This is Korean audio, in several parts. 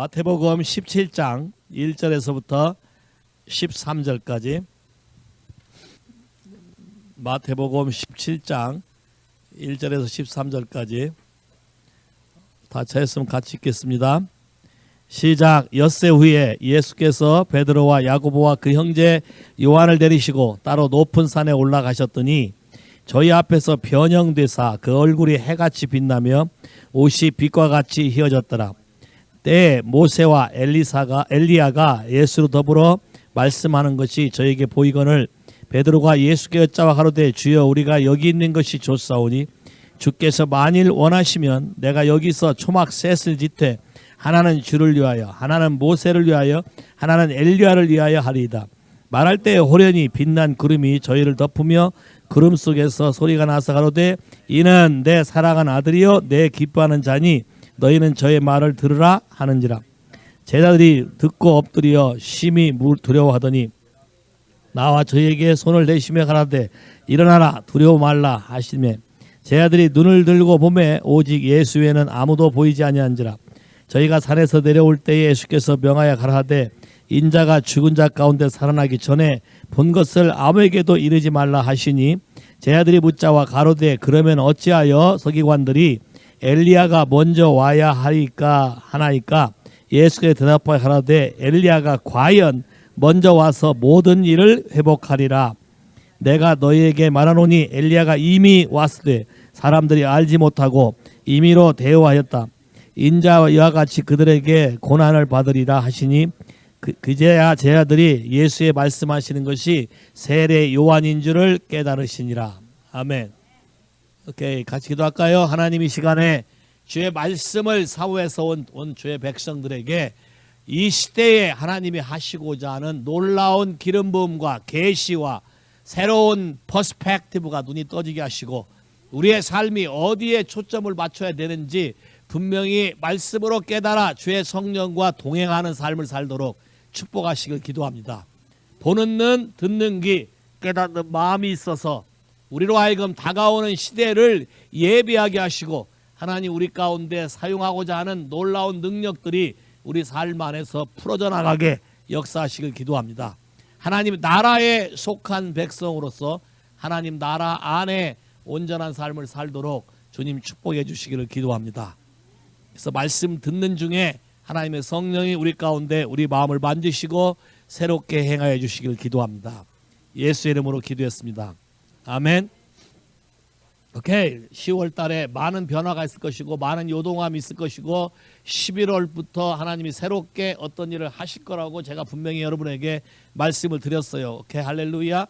마태복음 17장 1절에서부터 13절까지. 마태복음 17장 1절에서 13절까지 다 찾았으면 같이 읽겠습니다. 시작. 엿새 후에 예수께서 베드로와 야고보와 그 형제 요한을 데리시고 따로 높은 산에 올라가셨더니 저희 앞에서 변형되사 그 얼굴이 해같이 빛나며 옷이 빛과 같이 휘어졌더라. 때에 모세와 엘리야가 예수로 더불어 말씀하는 것이 저에게 보이거늘 베드로가 예수께 여짜와 가로되 주여 우리가 여기 있는 것이 좋사오니 주께서 만일 원하시면 내가 여기서 초막 셋을 짓되 하나는 주를 위하여 하나는 모세를 위하여 하나는 엘리야를 위하여 하리이다. 말할 때 호련히 빛난 구름이 저희를 덮으며 구름 속에서 소리가 나서 가로되 이는 내 사랑한 아들이요 내 기뻐하는 자니 너희는 저의 말을 들으라 하는지라. 제자들이 듣고 엎드려 심히 두려워하더니 나와 저에게 손을 대시며 가라되 일어나라 두려워 말라 하시매 제자들이 눈을 들고 보매 오직 예수 외에는 아무도 보이지 아니한지라. 저희가 산에서 내려올 때에 예수께서 명하여 가라하되 인자가 죽은 자 가운데 살아나기 전에 본 것을 아무에게도 이르지 말라 하시니 제자들이 묻자와 가로되 그러면 어찌하여 서기관들이 엘리야가 먼저 와야 하나이까. 예수께 대답하여 가라되 엘리야가 과연 먼저 와서 모든 일을 회복하리라. 내가 너희에게 말하노니 엘리야가 이미 왔으되 사람들이 알지 못하고 임의로 대우하였다. 인자와 같이 그들에게 고난을 받으리라 하시니 그제야 제자들이 예수의 말씀하시는 것이 세례 요한인 줄을 깨달으시니라. 아멘. 오케이, 같이 기도할까요? 하나님 이 시간에 주의 말씀을 사후에서 온 주의 백성들에게 이 시대에 하나님이 하시고자 하는 놀라운 기름 부음과 계시와 새로운 퍼스펙티브가 눈이 떠지게 하시고 우리의 삶이 어디에 초점을 맞춰야 되는지 분명히 말씀으로 깨달아 주의 성령과 동행하는 삶을 살도록 축복하시길 기도합니다. 보는 눈, 듣는 귀, 깨닫는 마음이 있어서 우리로 하여금 다가오는 시대를 예비하게 하시고 하나님 우리 가운데 사용하고자 하는 놀라운 능력들이 우리 삶 안에서 풀어져 나가게 역사하시길 기도합니다. 하나님 나라에 속한 백성으로서 하나님 나라 안에 온전한 삶을 살도록 주님 축복해 주시기를 기도합니다. 그래서 말씀 듣는 중에 하나님의 성령이 우리 가운데 우리 마음을 만지시고 새롭게 행하여 주시기를 기도합니다. 예수 이름으로 기도했습니다. 아멘. 오케이. 10월 달에 많은 변화가 있을 것이고 많은 요동함이 있을 것이고 11월부터 하나님이 새롭게 어떤 일을 하실 거라고 제가 분명히 여러분에게 말씀을 드렸어요. 오케이. 할렐루야.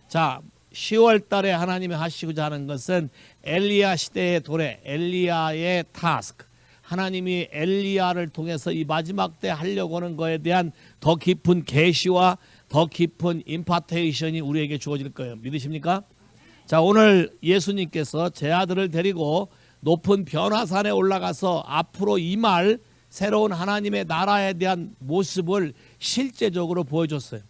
자, 10월 달에 하나님이 하시고자 하는 것은 엘리야 시대의 도래, 엘리야의 타스크. 하나님이 엘리야를 통해서 이 마지막 때 하려고 하는 거에 대한 더 깊은 계시와 더 깊은 임파테이션이 우리에게 주어질 거예요. 믿으십니까? 자, 오늘 예수님께서 제 아들을 데리고 높은 변화산에 올라가서 앞으로 임할 새로운 하나님의 나라에 대한 모습을 실제적으로 보여줬어요.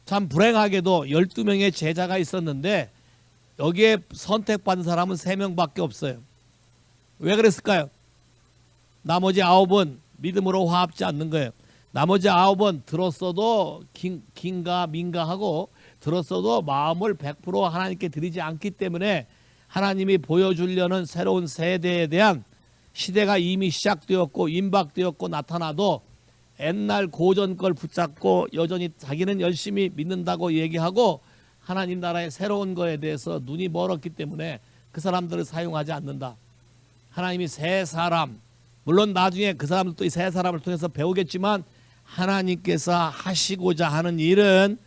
참 불행하게도 12명의 제자가 있었는데 여기에 선택받은 사람은 3명밖에 없어요. 왜 그랬을까요? 나머지 9은 믿음으로 화합지 않는 거예요. 나머지 9은 들었어도 긴가 민가하고 들었어도 마음을 100% 하나님께 드리지 않기 때문에 하나님이 보여주려는 새로운 세대에 대한 시대가 이미 시작되었고 임박되었고 나타나도 옛날 고전 걸 붙잡고 여전히 자기는 열심히 믿는다고 얘기하고 하나님 나라의 새로운 거에 대해서 눈이 멀었기 때문에 그 사람들을 사용하지 않는다. 하나님이 새 사람, 물론 나중에 그 사람들도 이 새 사람을 통해서 배우겠지만 하나님께서 하시고자 하는 일은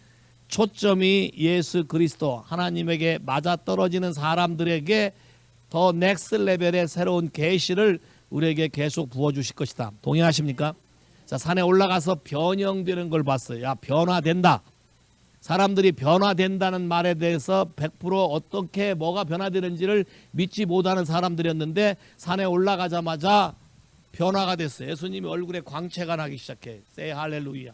초점이 예수 그리스도 하나님에게 맞아떨어지는 사람들에게 더 넥스트 레벨의 새로운 계시를 우리에게 계속 부어주실 것이다. 동의하십니까? 자, 산에 올라가서 변형되는 걸 봤어요. 야, 변화된다. 사람들이 변화된다는 말에 대해서 100% 어떻게 뭐가 변화되는지를 믿지 못하는 사람들이었는데 산에 올라가자마자 변화가 됐어요. 예수님이 얼굴에 광채가 나기 시작해. Say 할렐루야.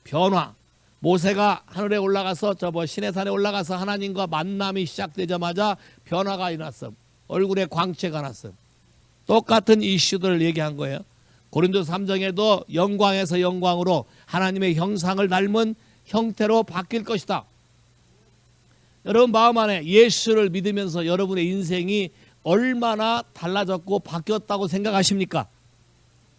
변화. 모세가 하늘에 올라가서 시내산에 올라가서 하나님과 만남이 시작되자마자 변화가 일어났어. 얼굴에 광채가 났어. 똑같은 이슈들을 얘기한 거예요. 고린도서 3장에도 영광에서 영광으로 하나님의 형상을 닮은 형태로 바뀔 것이다. 여러분 마음 안에 예수를 믿으면서 여러분의 인생이 얼마나 달라졌고 바뀌었다고 생각하십니까?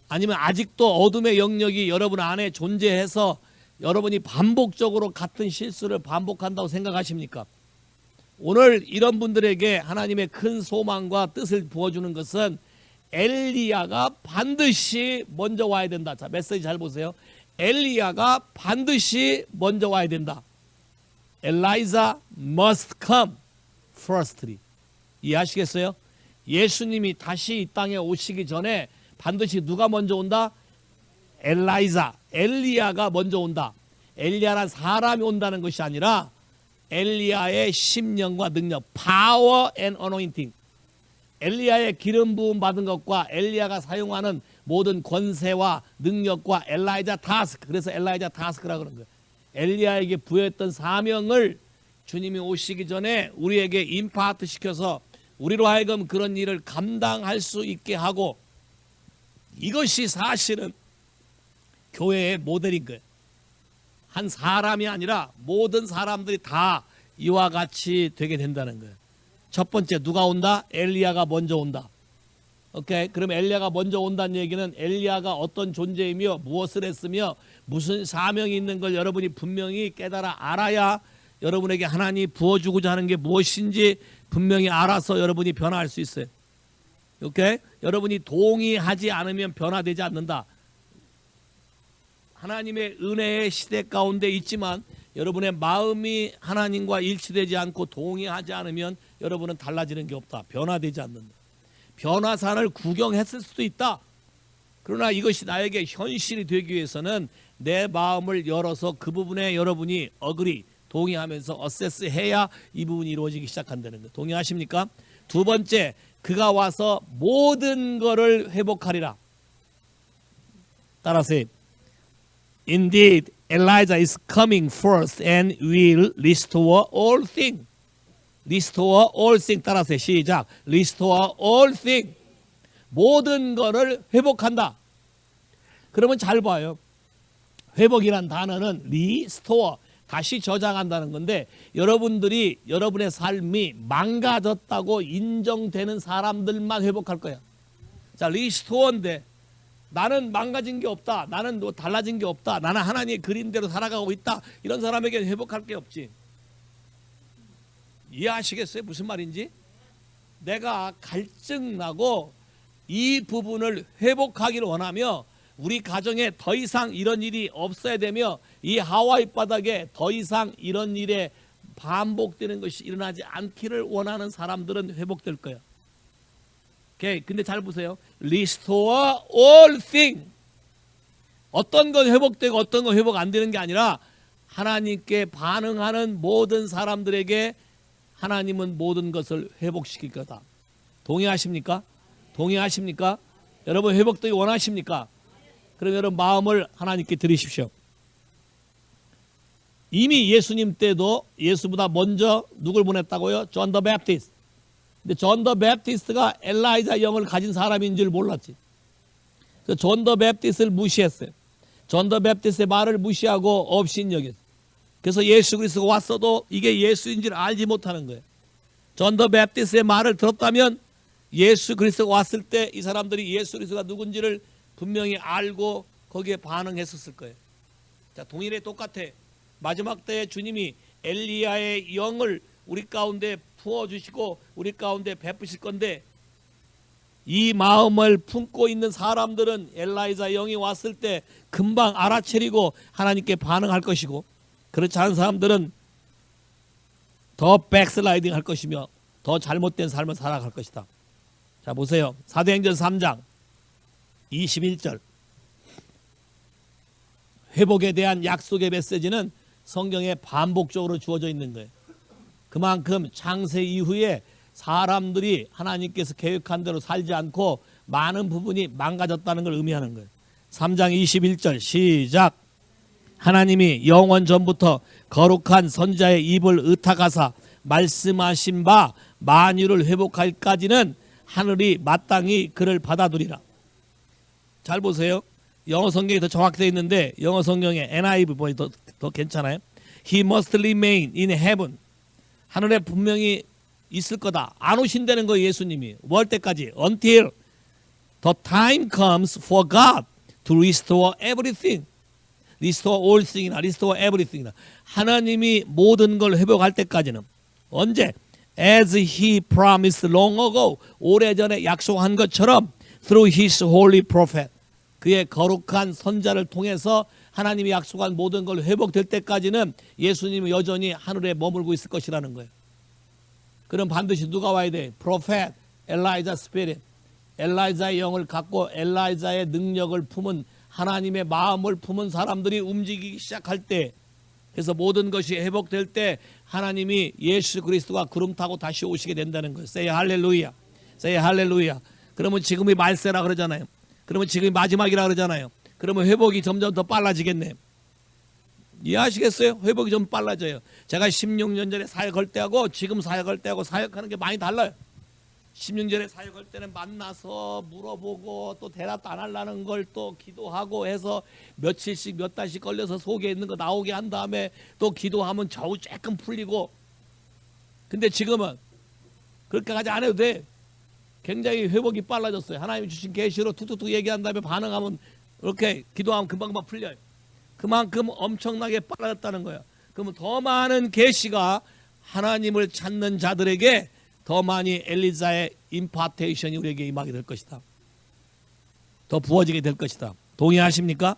아니면 아직도 어둠의 영역이 여러분 안에 존재해서 여러분이 반복적으로 같은 실수를 반복한다고 생각하십니까? 오늘 이런 분들에게 하나님의 큰 소망과 뜻을 부어주는 것은 엘리야가 반드시 먼저 와야 된다. 자, 메시지 잘 보세요. 엘리야가 반드시 먼저 와야 된다. Elijah must come firstly. 이해하시겠어요? 예수님이 다시 이 땅에 오시기 전에 반드시 누가 먼저 온다? 엘리야가 먼저 온다. 엘리야란 사람이 온다는 것이 아니라 엘리야의 심령과 능력, power and anointing. 엘리야의 기름 부음 받은 것과 엘리야가 사용하는 모든 권세와 능력과 엘라이자 타스크, 그래서 엘라이자 타스크라고 그런 거예요. 엘리야에게 부여했던 사명을 주님이 오시기 전에 우리에게 임파트 시켜서 우리로 하여금 그런 일을 감당할 수 있게 하고, 이것이 사실은 교회의 모델인 거예요. 한 사람이 아니라 모든 사람들이 다 이와 같이 되게 된다는 거예요. 첫 번째 누가 온다? 엘리야가 먼저 온다. 오케이. 그럼 엘리야가 먼저 온다는 얘기는 엘리야가 어떤 존재이며 무엇을 했으며 무슨 사명이 있는 걸 여러분이 분명히 깨달아 알아야 여러분에게 하나님이 부어주고자 하는 게 무엇인지 분명히 알아서 여러분이 변화할 수 있어요. 오케이. 여러분이 동의하지 않으면 변화되지 않는다. 하나님의 은혜의 시대 가운데 있지만 여러분의 마음이 하나님과 일치되지 않고 동의하지 않으면 여러분은 달라지는 게 없다. 변화되지 않는다. 변화산을 구경했을 수도 있다. 그러나 이것이 나에게 현실이 되기 위해서는 내 마음을 열어서 그 부분에 여러분이 동의하면서 어세스해야 이 부분이 이루어지기 시작한다는 거. 동의하십니까? 두 번째, 그가 와서 모든 것을 회복하리라. 따라서 Indeed, Elijah is coming first and will restore all things. Restore all things. 따라서 시작. Restore all things. 모든 것을 회복한다. 그러면 잘 봐요. 회복이란 단어는 restore, 다시 저장한다는 건데, 여러분들이 여러분의 삶이 망가졌다고 인정되는 사람들만 회복할 거야. 자, restore인데 나는 망가진 게 없다. 나는 뭐 달라진 게 없다. 나는 하나님의 그림대로 살아가고 있다. 이런 사람에게는 회복할 게 없지. 이해하시겠어요? 무슨 말인지? 내가 갈증나고 이 부분을 회복하기를 원하며 우리 가정에 더 이상 이런 일이 없어야 되며 이 하와이 바닥에 더 이상 이런 일에 반복되는 것이 일어나지 않기를 원하는 사람들은 회복될 거야. 오케이. 근데 잘 보세요. Restore all things. 어떤 건 회복되고 어떤 건 회복 안 되는 게 아니라 하나님께 반응하는 모든 사람들에게 하나님은 모든 것을 회복시킬 거다. 동의하십니까? 동의하십니까? 여러분 회복되기 원하십니까? 그럼 여러분 마음을 하나님께 드리십시오. 이미 예수님 때도 예수보다 먼저 누굴 보냈다고요? 존 더 베프티스트. 근데 존 더 베프티스트가 엘라이자 영을 가진 사람인 줄 몰랐지. 그 존 더 베프티스트를 무시했어요. 존 더 베프티스트의 말을 무시하고 업신여겼어요. 그래서 예수 그리스도가 왔어도 이게 예수인 줄 알지 못하는 거예요. 존 더 베프티스트의 말을 들었다면 예수 그리스도가 왔을 때 이 사람들이 예수 그리스도가 누군지를 분명히 알고 거기에 반응했었을 거예요. 자, 동일해 똑같아. 마지막 때에 주님이 엘리야의 영을 우리 가운데 부어주시고 우리 가운데 베푸실 건데, 이 마음을 품고 있는 사람들은 엘라이자 영이 왔을 때 금방 알아차리고 하나님께 반응할 것이고, 그렇지 않은 사람들은 더 백슬라이딩 할 것이며 더 잘못된 삶을 살아갈 것이다. 자, 보세요. 사도행전 3장 21절. 회복에 대한 약속의 메시지는 성경에 반복적으로 주어져 있는 거예요. 그만큼 창세 이후에 사람들이 하나님께서 계획한 대로 살지 않고 많은 부분이 망가졌다는 걸 의미하는 거예요. 3장 21절 시작. 하나님이 영원 전부터 거룩한 선자의 입을 의탁하사 말씀하신 바 만유를 회복할까지는 하늘이 마땅히 그를 받아두리라. 잘 보세요. 영어 성경이 더 정확히 되어 있는데 영어 성경에 NIV 보니 더 괜찮아요. He must remain in heaven. 하늘에 분명히 있을 거다. 안 오신다는 거예요. 예수님이. 뭐 할 때까지? Until the time comes for God to restore everything. Restore all thing이나 restore everything이나 하나님이 모든 걸 회복할 때까지는 언제? As he promised long ago. 오래전에 약속한 것처럼 through his holy prophet. 그의 거룩한 선자를 통해서 하나님이 약속한 모든 걸 회복될 때까지는 예수님은 여전히 하늘에 머물고 있을 것이라는 거예요. 그럼 반드시 누가 와야 돼? 프로페트, 엘라이자 스피릿. 엘라이자의 영을 갖고 엘라이자의 능력을 품은 하나님의 마음을 품은 사람들이 움직이기 시작할 때, 그래서 모든 것이 회복될 때 하나님이 예수 그리스도가 구름 타고 다시 오시게 된다는 거예요. Say 할렐루야. Say 할렐루야. 그러면 지금이 말세라 그러잖아요. 그러면 지금이 마지막이라 그러잖아요. 그러면 회복이 점점 더 빨라지겠네. 이해하시겠어요? 회복이 좀 빨라져요. 제가 16년 전에 사역할 때하고 지금 사역할 때하고 사역하는 게 많이 달라요. 10년 전에 사역할 때는 만나서 물어보고 또 대답도 안 하려는 걸 또 기도하고 해서 며칠씩 몇 달씩 걸려서 속에 있는 거 나오게 한 다음에 또 기도하면 겨우 조금 풀리고. 근데 지금은 그렇게까지 안 해도 돼. 굉장히 회복이 빨라졌어요. 하나님이 주신 계시로 툭툭툭 얘기한 다음에 반응하면 이렇게 기도하면 금방금방 풀려요. 그만큼 엄청나게 빨라졌다는 거예요. 그러면 더 많은 계시가 하나님을 찾는 자들에게 더 많이 엘리자의 임파테이션이 우리에게 임하게 될 것이다. 더 부어지게 될 것이다. 동의하십니까?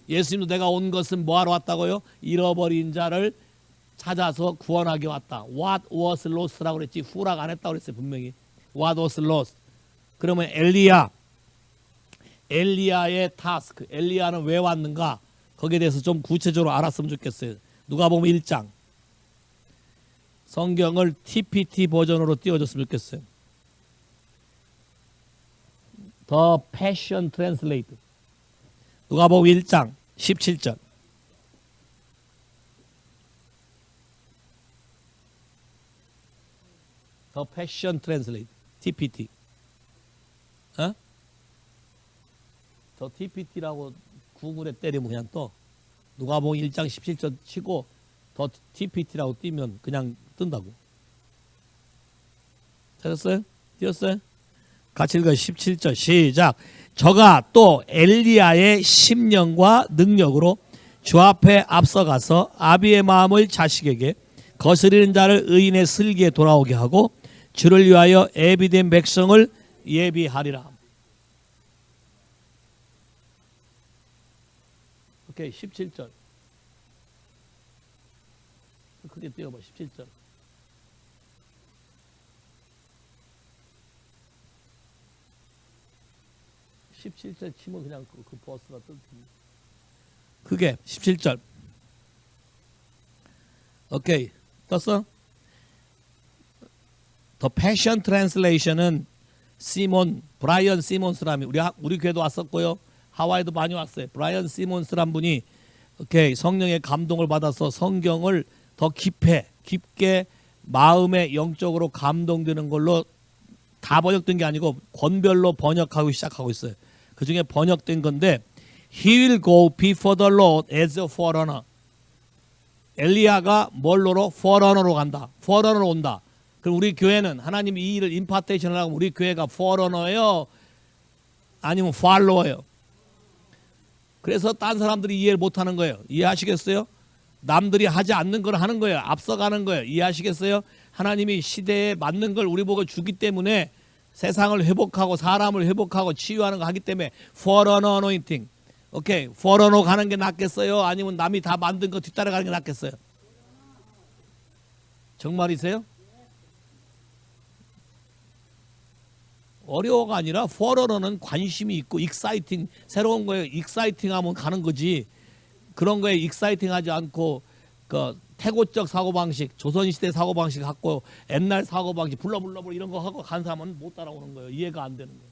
예수님도 내가 온 것은 뭐하러 왔다고요? 잃어버린 자를 찾아서 구원하게 왔다. What was lost라고 그랬지 후락 안 했다고 그랬어요. 분명히. What was lost. 그러면 엘리야의 타스크. 엘리야는 왜 왔는가? 거기에 대해서 좀 구체적으로 알았으면 좋겠어요. 누가복음 1장. 성경을 TPT 버전으로 띄워줬으면 좋겠어요. The Passion Translate. 누가복음 1장 17절. The Passion Translate. TPT. 어? 더 TPT라고 구글에 때리면 그냥 또 누가복음 1장 17절 치고 더 TPT라고 띄면 그냥 뜬다고. 찾았어요? 띄었어요? 같이 읽어요. 17절 시작. 저가 또 엘리야의 심령과 능력으로 주 앞에 앞서가서 아비의 마음을 자식에게 거스리는 자를 의인의 슬기에 돌아오게 하고 주를 위하여 예비된 백성을 예비하리라. 오케이. 17절 크게 띄워봐. 17절. 치면 그냥 그 버스가 뜰 텐데. 그게 17절. 오케이. 떴어? The Passion Translation은 브라이언 시몬스라며 우리 교회도 왔었고요. 하와이도 많이 왔어요. 브라이언 시몬스란 분이 오케이 성령의 감동을 받아서 성경을 더 깊게 마음에 영적으로 감동되는 걸로 다 번역된 게 아니고 권별로 번역하고 시작하고 있어요. 그 중에 번역된 건데 He will go before the Lord as a forerunner. 엘리야가 뭘로로? forerunner로 간다. forerunner로 온다. 그럼 우리 교회는 하나님이 이 일을 임파테이션을 하고 우리 교회가 forerunner예요? 아니면 follower예요? 그래서 딴 사람들이 이해를 못하는 거예요. 이해하시겠어요? 남들이 하지 않는 걸 하는 거예요. 앞서가는 거예요. 이해하시겠어요? 하나님이 시대에 맞는 걸 우리 보고 주기 때문에 세상을 회복하고 사람을 회복하고 치유하는 거 하기 때문에 forerunner anointing. 오케이. forerunner 가는 게 낫겠어요? 아니면 남이 다 만든 거 뒤따라가는 게 낫겠어요? 정말이세요? 어려워가 아니라 forerunner는 관심이 있고 exciting, 새로운 거에 exciting 하면 가는 거지. 그런 거에 익사이팅 하지 않고 그 태고적 사고방식, 조선시대 사고방식 갖고 옛날 사고방식 불러 이런 거 하고 간 사람은 못 따라오는 거예요. 이해가 안 되는 거예요.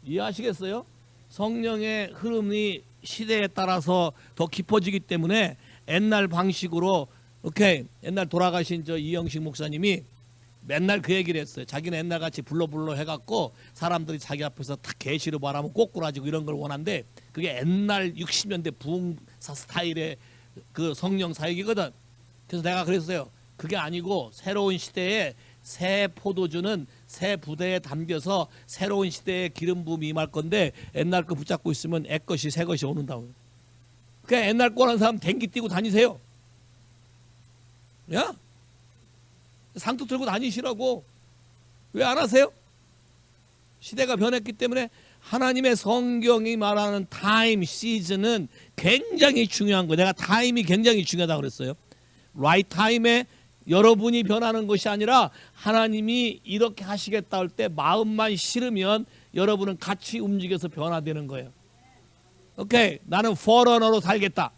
이해하시겠어요? 성령의 흐름이 시대에 따라서 더 깊어지기 때문에 옛날 방식으로 오케이 옛날 돌아가신 저 이영식 목사님이 맨날 그 얘기를 했어요. 자기는 옛날 같이 불러 해갖고 사람들이 자기 앞에서 다 계시를 말하면 꼬꾸라지고 이런 걸 원한데 그게 옛날 60년대 부흥사 스타일의 그 성령 사역이거든. 그래서 내가 그랬어요. 그게 아니고 새로운 시대에 새 포도주는 새 부대에 담겨서 새로운 시대에 기름 부음이 임할 건데 옛날 거 붙잡고 있으면 애 것이 새 것이 오는다고요. 그냥 옛날 거라는 사람 댕기 띄고 다니세요. 야? 상투 들고 다니시라고. 왜 안 하세요? 시대가 변했기 때문에 하나님의 성경이 말하는 타임, 시즌은 굉장히 중요한 거예요. 내가 타임이 굉장히 중요하다고 그랬어요. right 타임에 여러분이 변하는 것이 아니라 하나님이 이렇게 하시겠다 할 때 마음만 싫으면 여러분은 같이 움직여서 변화되는 거예요. 오케이, 나는 포러너로 살겠다.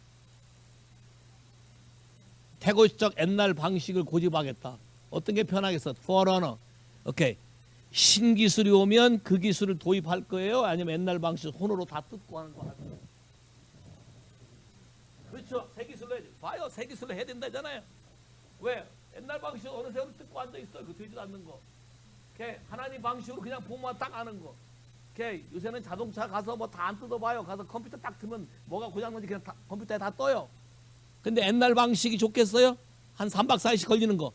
태고시적 옛날 방식을 고집하겠다. 어떤 게 편하겠어? 포러너. 오케이. 신기술이 오면 그 기술을 도입할 거예요? 아니면 옛날 방식 손으로 다 뜯고 하는 거 할까요? 그렇죠. 새 기술로 해야 돼. 봐요. 새 기술로 해야 된다잖아요. 왜? 옛날 방식 어느 세월을 뜯고 앉아있어요. 그 되지도 않는 거. 오케이. 하나님 방식으로 그냥 보면 딱 아는 거. 오케이. 요새는 자동차 가서 뭐 다 안 뜯어봐요. 가서 컴퓨터 딱 틀면 뭐가 고장난지 그냥 컴퓨터에 다 떠요. 근데 옛날 방식이 좋겠어요? 한 3박 4일씩 걸리는 거.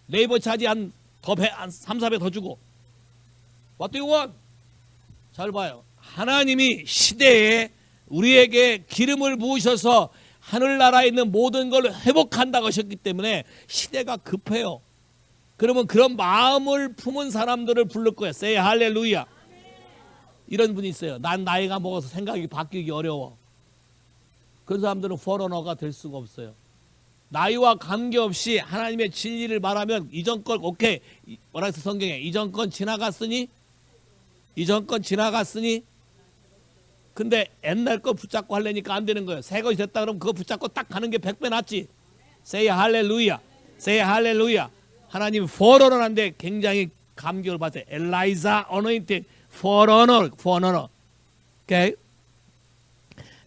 네이버 차지 한 3, 4배 더 주고. What do you want? 잘 봐요. 하나님이 시대에 우리에게 기름을 부으셔서 하늘나라에 있는 모든 걸 회복한다고 하셨기 때문에 시대가 급해요. 그러면 그런 마음을 품은 사람들을 부를 거예요. Say 할렐루야. 이런 분이 있어요. 난 나이가 먹어서 생각이 바뀌기 어려워. 그런 사람들은 포러너가 될 수가 없어요. 나이와 관계없이 하나님의 진리를 말하면 이전 건 오케이. 뭐라 했어 성경에? 이전 건 지나갔으니 근데 옛날 거 붙잡고 하려니까 안 되는 거예요. 새 것이 됐다 그러면 그거 붙잡고 딱 가는 게 100배 낫지. Say 할렐루야. Say 할렐루야. 하나님이 포러너인데 굉장히 감격을 받아요. 엘라이자 어노인팅 포러너. 오케이.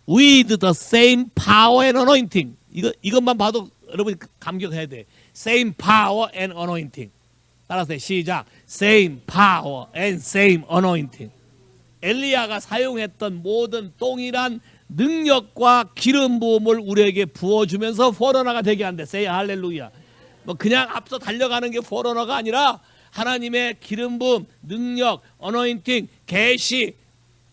With the same power and anointing. 이것만 봐도 여러분이 감격해야 돼. Same power and anointing. 따라서 시작. Same power and same anointing. 엘리야가 사용했던 모든 동일한 능력과 기름 부음을 우리에게 부어주면서 포러너가 되게 한대. Say 할렐루야. 뭐 그냥 앞서 달려가는 게 포러너가 아니라 하나님의 기름 부음, 능력, anointing, 계시,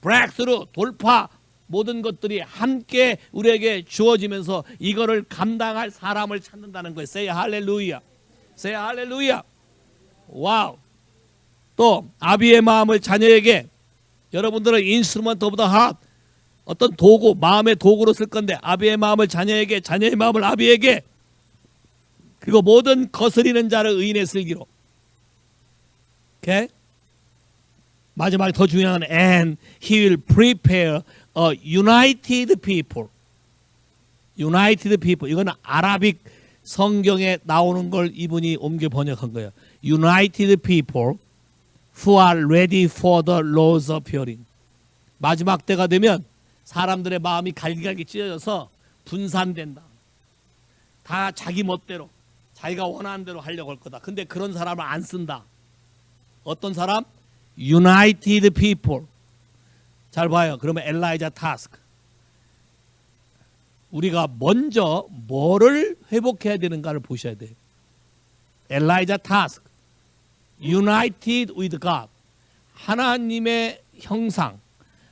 breakthrough, 돌파 모든 것들이 함께 우리에게 주어지면서 이거를 감당할 사람을 찾는다는 거예요. Say 할렐루야. Say 할렐루야. 와우. 또 아비의 마음을 자녀에게. 여러분들은 인스트루먼트 오브 더 하트 어떤 도구, 마음의 도구로 쓸 건데 아비의 마음을 자녀에게, 자녀의 마음을 아비에게, 그리고 모든 거스리는 자를 의인의 슬기로. 오케이? 마지막에 더 중요한 and he will prepare a united people. united people. 이거는 아라빅 성경에 나오는 걸 이분이 옮겨 번역한 거예요. united people who are ready for the Lord's appearing. 마지막 때가 되면 사람들의 마음이 갈기갈기 찢어져서 분산된다. 다 자기 멋대로 자기가 원하는 대로 하려고 할 거다. 근데 그런 사람을 안 쓴다. 어떤 사람? United people. 잘 봐요. 그러면 엘라이자 타스크. 우리가 먼저 뭐를 회복해야 되는가를 보셔야 돼요. 엘라이자 타스크. United with God. 하나님의 형상.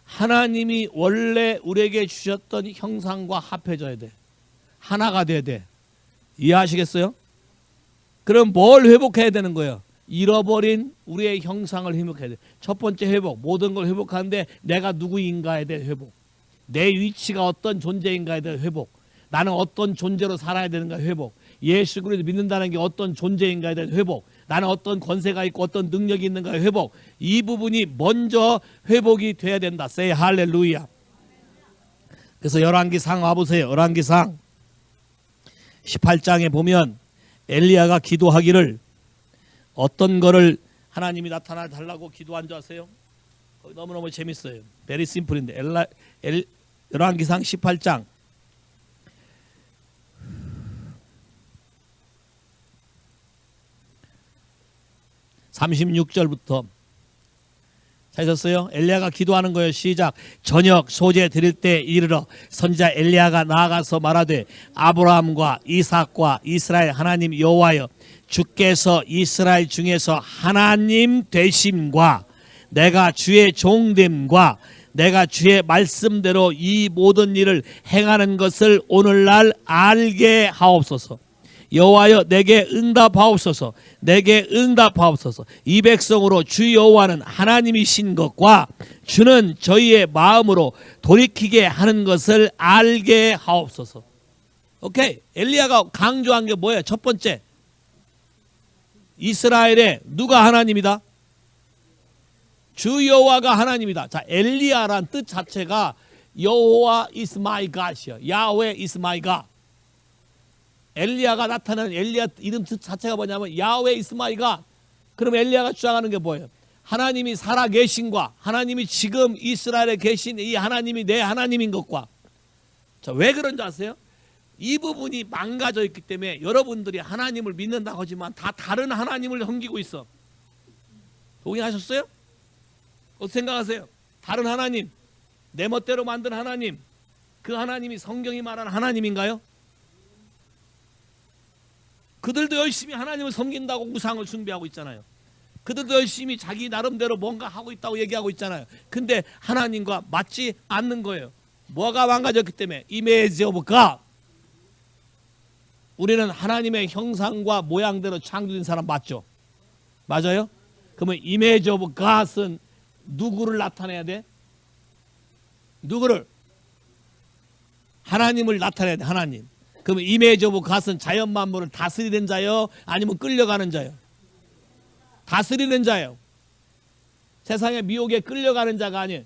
하나님이 원래 우리에게 주셨던 형상과 합해져야 돼. 하나가 돼야 돼. 이해하시겠어요? 그럼 뭘 회복해야 되는 거예요? 잃어버린 우리의 형상을 회복해야 돼. 첫 번째 회복. 모든 걸 회복하는데 내가 누구인가에 대해 회복. 내 위치가 어떤 존재인가에 대해 회복. 나는 어떤 존재로 살아야 되는가 회복. 예수 그리스도를 믿는다는 게 어떤 존재인가에 대해 회복. 나는 어떤 권세가 있고 어떤 능력이 있는가의 회복. 이 부분이 먼저 회복이 돼야 된다. Say 할렐루야. 그래서 열왕기상 와보세요. 열왕기상 18장에 보면 엘리야가 기도하기를 어떤 거를 하나님이 나타나 달라고 기도한 줄 아세요? 너무너무 재밌어요. 베리 심플인데 열왕기상 18장 36절부터 찾으셨어요? 엘리야가 기도하는 거예요. 시작. 저녁 소재 드릴 때 이르러 선지자 엘리야가 나아가서 말하되 아브라함과 이삭과 이스라엘 하나님 여호와여 주께서 이스라엘 중에서 하나님 되심과 내가 주의 종됨과 내가 주의 말씀대로 이 모든 일을 행하는 것을 오늘날 알게 하옵소서. 여호와여 내게 응답하옵소서. 내게 응답하옵소서. 이 백성으로 주 여호와는 하나님이신 것과 주는 저희의 마음으로 돌이키게 하는 것을 알게 하옵소서. 오케이. 엘리야가 강조한 게 뭐예요? 첫 번째, 이스라엘의 누가 하나님이다? 주 여호와가 하나님이다. 자, 엘리야란 뜻 자체가 여호와 is my God이요. 야훼 is my God. 엘리야가 나타나는 엘리야 이름 뜻 자체가 뭐냐면 야훼 is my God. 그럼 엘리야가 주장하는 게 뭐예요? 하나님이 살아 계신과 하나님이 지금 이스라엘에 계신 이 하나님이 내 하나님인 것과. 자, 왜 그런지 아세요? 이 부분이 망가져 있기 때문에 여러분들이 하나님을 믿는다고 하지만 다 다른 하나님을 섬기고 있어. 동의하셨어요? 어떻게 생각하세요? 다른 하나님, 내 멋대로 만든 하나님, 그 하나님이 성경이 말하는 하나님인가요? 그들도 열심히 하나님을 섬긴다고 우상을 숭배하고 있잖아요. 그들도 열심히 자기 나름대로 뭔가 하고 있다고 얘기하고 있잖아요. 근데 하나님과 맞지 않는 거예요. 뭐가 망가졌기 때문에? 이미지 오브 갓. 우리는 하나님의 형상과 모양대로 창조된 사람 맞죠? 맞아요? 그러면 이미지 오브 갓은 누구를 나타내야 돼? 누구를? 하나님을 나타내야 돼. 하나님. 그러면 이미지 오브 갓은 자연 만물을 다스리는 자요? 아니면 끌려가는 자요? 다스리는 자요. 세상의 미혹에 끌려가는 자가 아니에요.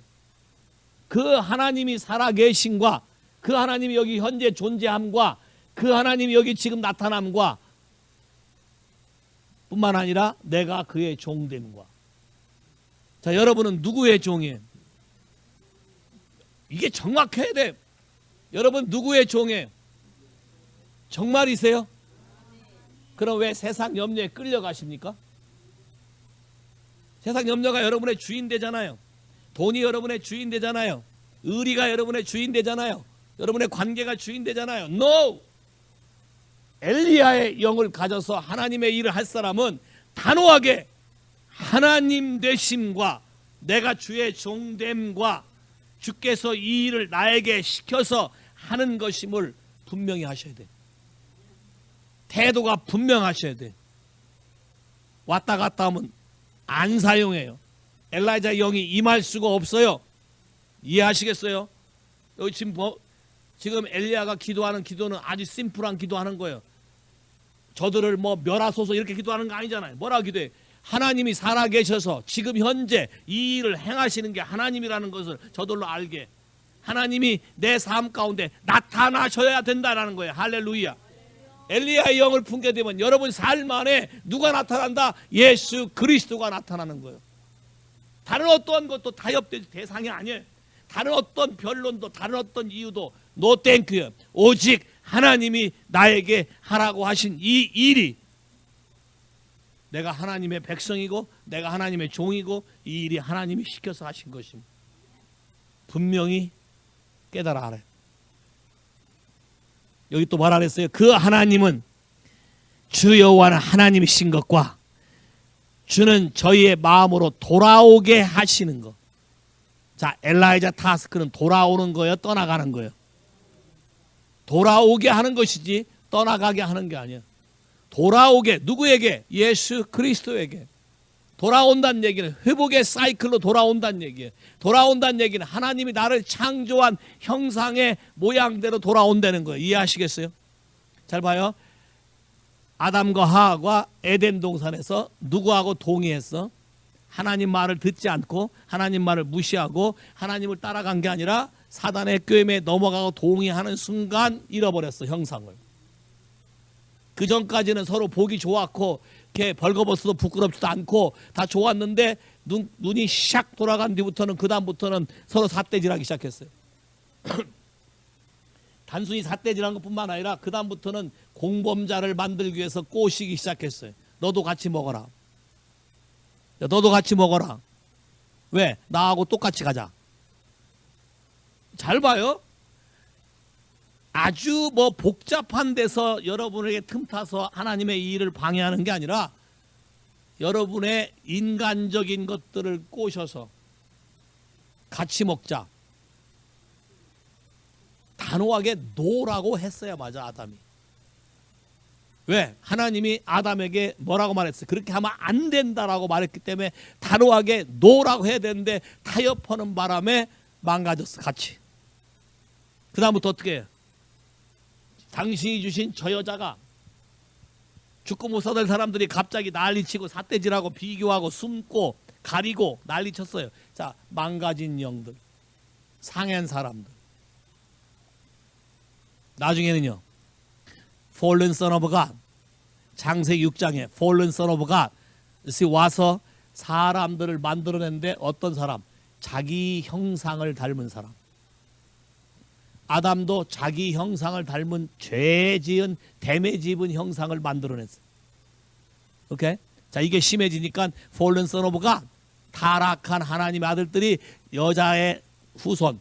그 하나님이 살아계신과 그 하나님이 여기 현재 존재함과 그 하나님이 여기 지금 나타남과 뿐만 아니라 내가 그의 종됨과. 자, 여러분은 누구의 종이에요? 이게 정확해야 돼. 여러분 누구의 종이에요? 정말이세요? 그럼 왜 세상 염려에 끌려가십니까? 세상 염려가 여러분의 주인 되잖아요. 돈이 여러분의 주인 되잖아요. 의리가 여러분의 주인 되잖아요. 여러분의 관계가 주인 되잖아요. No! 엘리야의 영을 가져서 하나님의 일을 할 사람은 단호하게 하나님 되심과 내가 주의 종됨과 주께서 이 일을 나에게 시켜서 하는 것임을 분명히 하셔야 돼. 태도가 분명하셔야 돼. 왔다 갔다 하면 안 사용해요. 엘리야 영이 임할 수가 없어요. 이해하시겠어요? 여기 지금 엘리야가 기도하는 기도는 아주 심플한 기도하는 거예요. 저들을 멸하소서 이렇게 기도하는 거 아니잖아요. 뭐라고 기도해? 하나님이 살아계셔서 지금 현재 이 일을 행하시는 게 하나님이라는 것을 저들로 알게, 하나님이 내 삶 가운데 나타나셔야 된다는 거예요. 할렐루야. 엘리야의 영을 품게 되면 여러분 삶 안에 누가 나타난다? 예수 그리스도가 나타나는 거예요. 다른 어떤 것도 타협될 대상이 아니에요. 다른 어떤 변론도 다른 어떤 이유도 노 땡큐. 오직 하나님이 나에게 하라고 하신 이 일이 내가 하나님의 백성이고 내가 하나님의 종이고 이 일이 하나님이 시켜서 하신 것입니다. 분명히 깨달아 알아요. 여기 또 말 안 했어요. 그 하나님은 주 여호와는 하나님이신 것과 주는 저희의 마음으로 돌아오게 하시는 것. 자, 엘라이자 타스크는 돌아오는 거예요, 떠나가는 거예요? 돌아오게 하는 것이지 떠나가게 하는 게 아니에요. 돌아오게, 누구에게? 예수 그리스도에게. 돌아온다는 얘기는 회복의 사이클로 돌아온다는 얘기예요. 돌아온다는 얘기는 하나님이 나를 창조한 형상의 모양대로 돌아온다는 거예요. 이해하시겠어요? 잘 봐요. 아담과 하와가 에덴 동산에서 누구하고 동의했어? 하나님 말을 듣지 않고 하나님 말을 무시하고 하나님을 따라간 게 아니라 사단의 꾀임에 넘어가고 동의하는 순간 잃어버렸어, 형상을. 그 전까지는 서로 보기 좋았고 이렇게 벌거벗어도 부끄럽지도 않고 다 좋았는데 눈이 샥 돌아간 뒤부터는 그 다음부터는 서로 삿대질하기 시작했어요. 단순히 삿대질한 것뿐만 아니라 그 다음부터는 공범자를 만들기 위해서 꼬시기 시작했어요. 너도 같이 먹어라. 야, 너도 같이 먹어라. 왜? 나하고 똑같이 가자. 잘 봐요. 아주 뭐 복잡한 데서 여러분에게 틈타서 하나님의 이 일을 방해하는 게 아니라 여러분의 인간적인 것들을 꼬셔서 같이 먹자. 단호하게 노라고 했어야 맞아, 아담이. 왜? 하나님이 아담에게 뭐라고 말했어요? 그렇게 하면 안 된다라고 말했기 때문에 단호하게 노라고 해야 되는데 타협하는 바람에 망가졌어, 같이. 그 다음부터 어떻게 해요? 당신이 주신 저 여자가 죽고 못 살던 사람들이 갑자기 난리치고 삿대질하고 비교하고 숨고 가리고 난리쳤어요. 자, 망가진 영들, 상한 사람들. 나중에는요, Fallen Son of God, 창세기 6장에 Fallen Son of God 와서 사람들을 만들어낸데 어떤 사람? 자기 형상을 닮은 사람. 아담도 자기 형상을 닮은 죄 지은 댐에 입은 형상을 만들어냈어요. 오케이? 자, 이게 심해지니까 Fallen Son of God, 타락한 하나님의 아들들이 여자의 후손,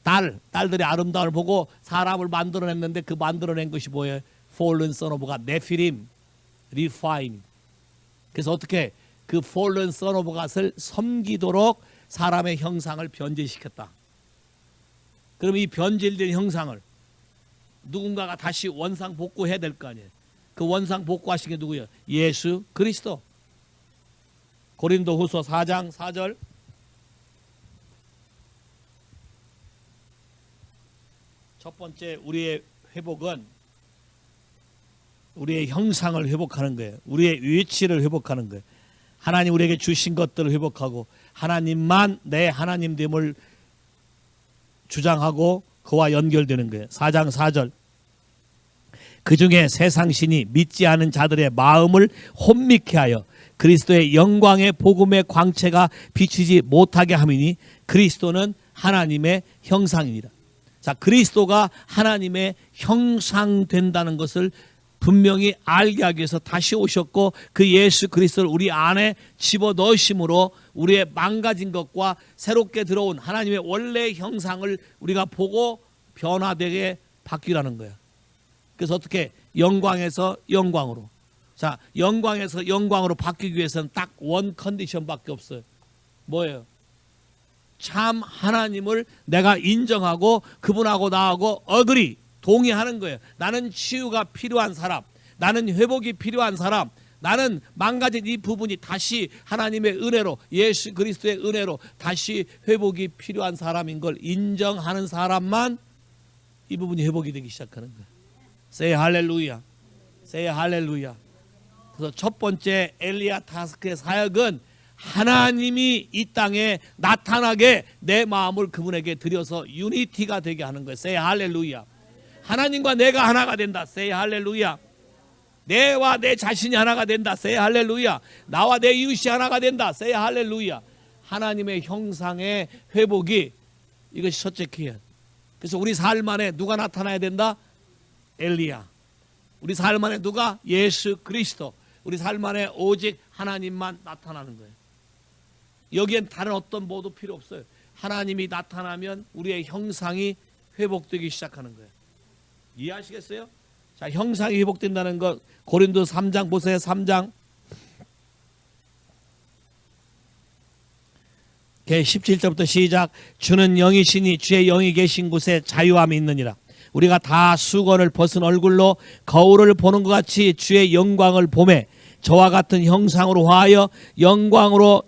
딸들의 아름다움을 보고 사람을 만들어냈는데 그 만들어낸 것이 뭐예요? Fallen Son of God, 네피림, 리파인. 그래서 어떻게 그 Fallen Son of God을 섬기도록 사람의 형상을 변질시켰다. 그럼 이 변질된 형상을 누군가가 다시 원상 복구해야 될 거 아니에요. 그 원상 복구하신 게 누구예요? 예수 그리스도. 고린도후서 4장 4절. 첫 번째 우리의 회복은 우리의 형상을 회복하는 거예요. 우리의 위치를 회복하는 거예요. 하나님 우리에게 주신 것들을 회복하고 하나님만 내 하나님됨을 주장하고 그와 연결되는 거예요. 4장 4절. 그중에 세상신이 믿지 않은 자들의 마음을 혼미케 하여 그리스도의 영광의 복음의 광채가 비추지 못하게 함이니 그리스도는 하나님의 형상이니라. 자, 그리스도가 하나님의 형상 된다는 것을 분명히 알게 하기 위해서 다시 오셨고 그 예수 그리스도를 우리 안에 집어넣으심으로 우리의 망가진 것과 새롭게 들어온 하나님의 원래 형상을 우리가 보고 변화되게 바뀌라는 거예요. 그래서 어떻게? 영광에서 영광으로. 자, 영광에서 영광으로 바뀌기 위해서는 딱 원 컨디션밖에 없어요. 뭐예요? 참 하나님을 내가 인정하고 그분하고 나하고 어그리, 동의하는 거예요. 나는 치유가 필요한 사람, 나는 회복이 필요한 사람, 나는 망가진 이 부분이 다시 하나님의 은혜로, 예수 그리스도의 은혜로 다시 회복이 필요한 사람인 걸 인정하는 사람만 이 부분이 회복이 되기 시작하는 거예요. Say 할렐루야. Say 할렐루야. 그래서 첫 번째 엘리야 타스크의 사역은 하나님이 이 땅에 나타나게 내 마음을 그분에게 드려서 유니티가 되게 하는 거예요. Say 할렐루야. 하나님과 내가 하나가 된다. Say 할렐루야. 내와 내 자신이 하나가 된다. Say 할렐루야. 나와 내 이웃이 하나가 된다. Say 할렐루야. 하나님의 형상의 회복이 이것이 첫째 키예요. 그래서 우리 삶 안에 누가 나타나야 된다? 엘리야. 우리 삶 안에 누가? 예수 그리스도. 우리 삶 안에 오직 하나님만 나타나는 거예요. 여기엔 다른 어떤 뭐도 필요 없어요. 하나님이 나타나면 우리의 형상이 회복되기 시작하는 거예요. 이해하시겠어요? 자, 형상이 회복된다는 것 고린도 3장 보세요. 3장 17절부터 시작. 주는 영이시니 주의 영이 계신 곳에 자유함이 있느니라. 우리가 다 수건을 벗은 얼굴로 거울을 보는 것 같이 주의 영광을 보매 저와 같은 형상으로 화하여 영광에서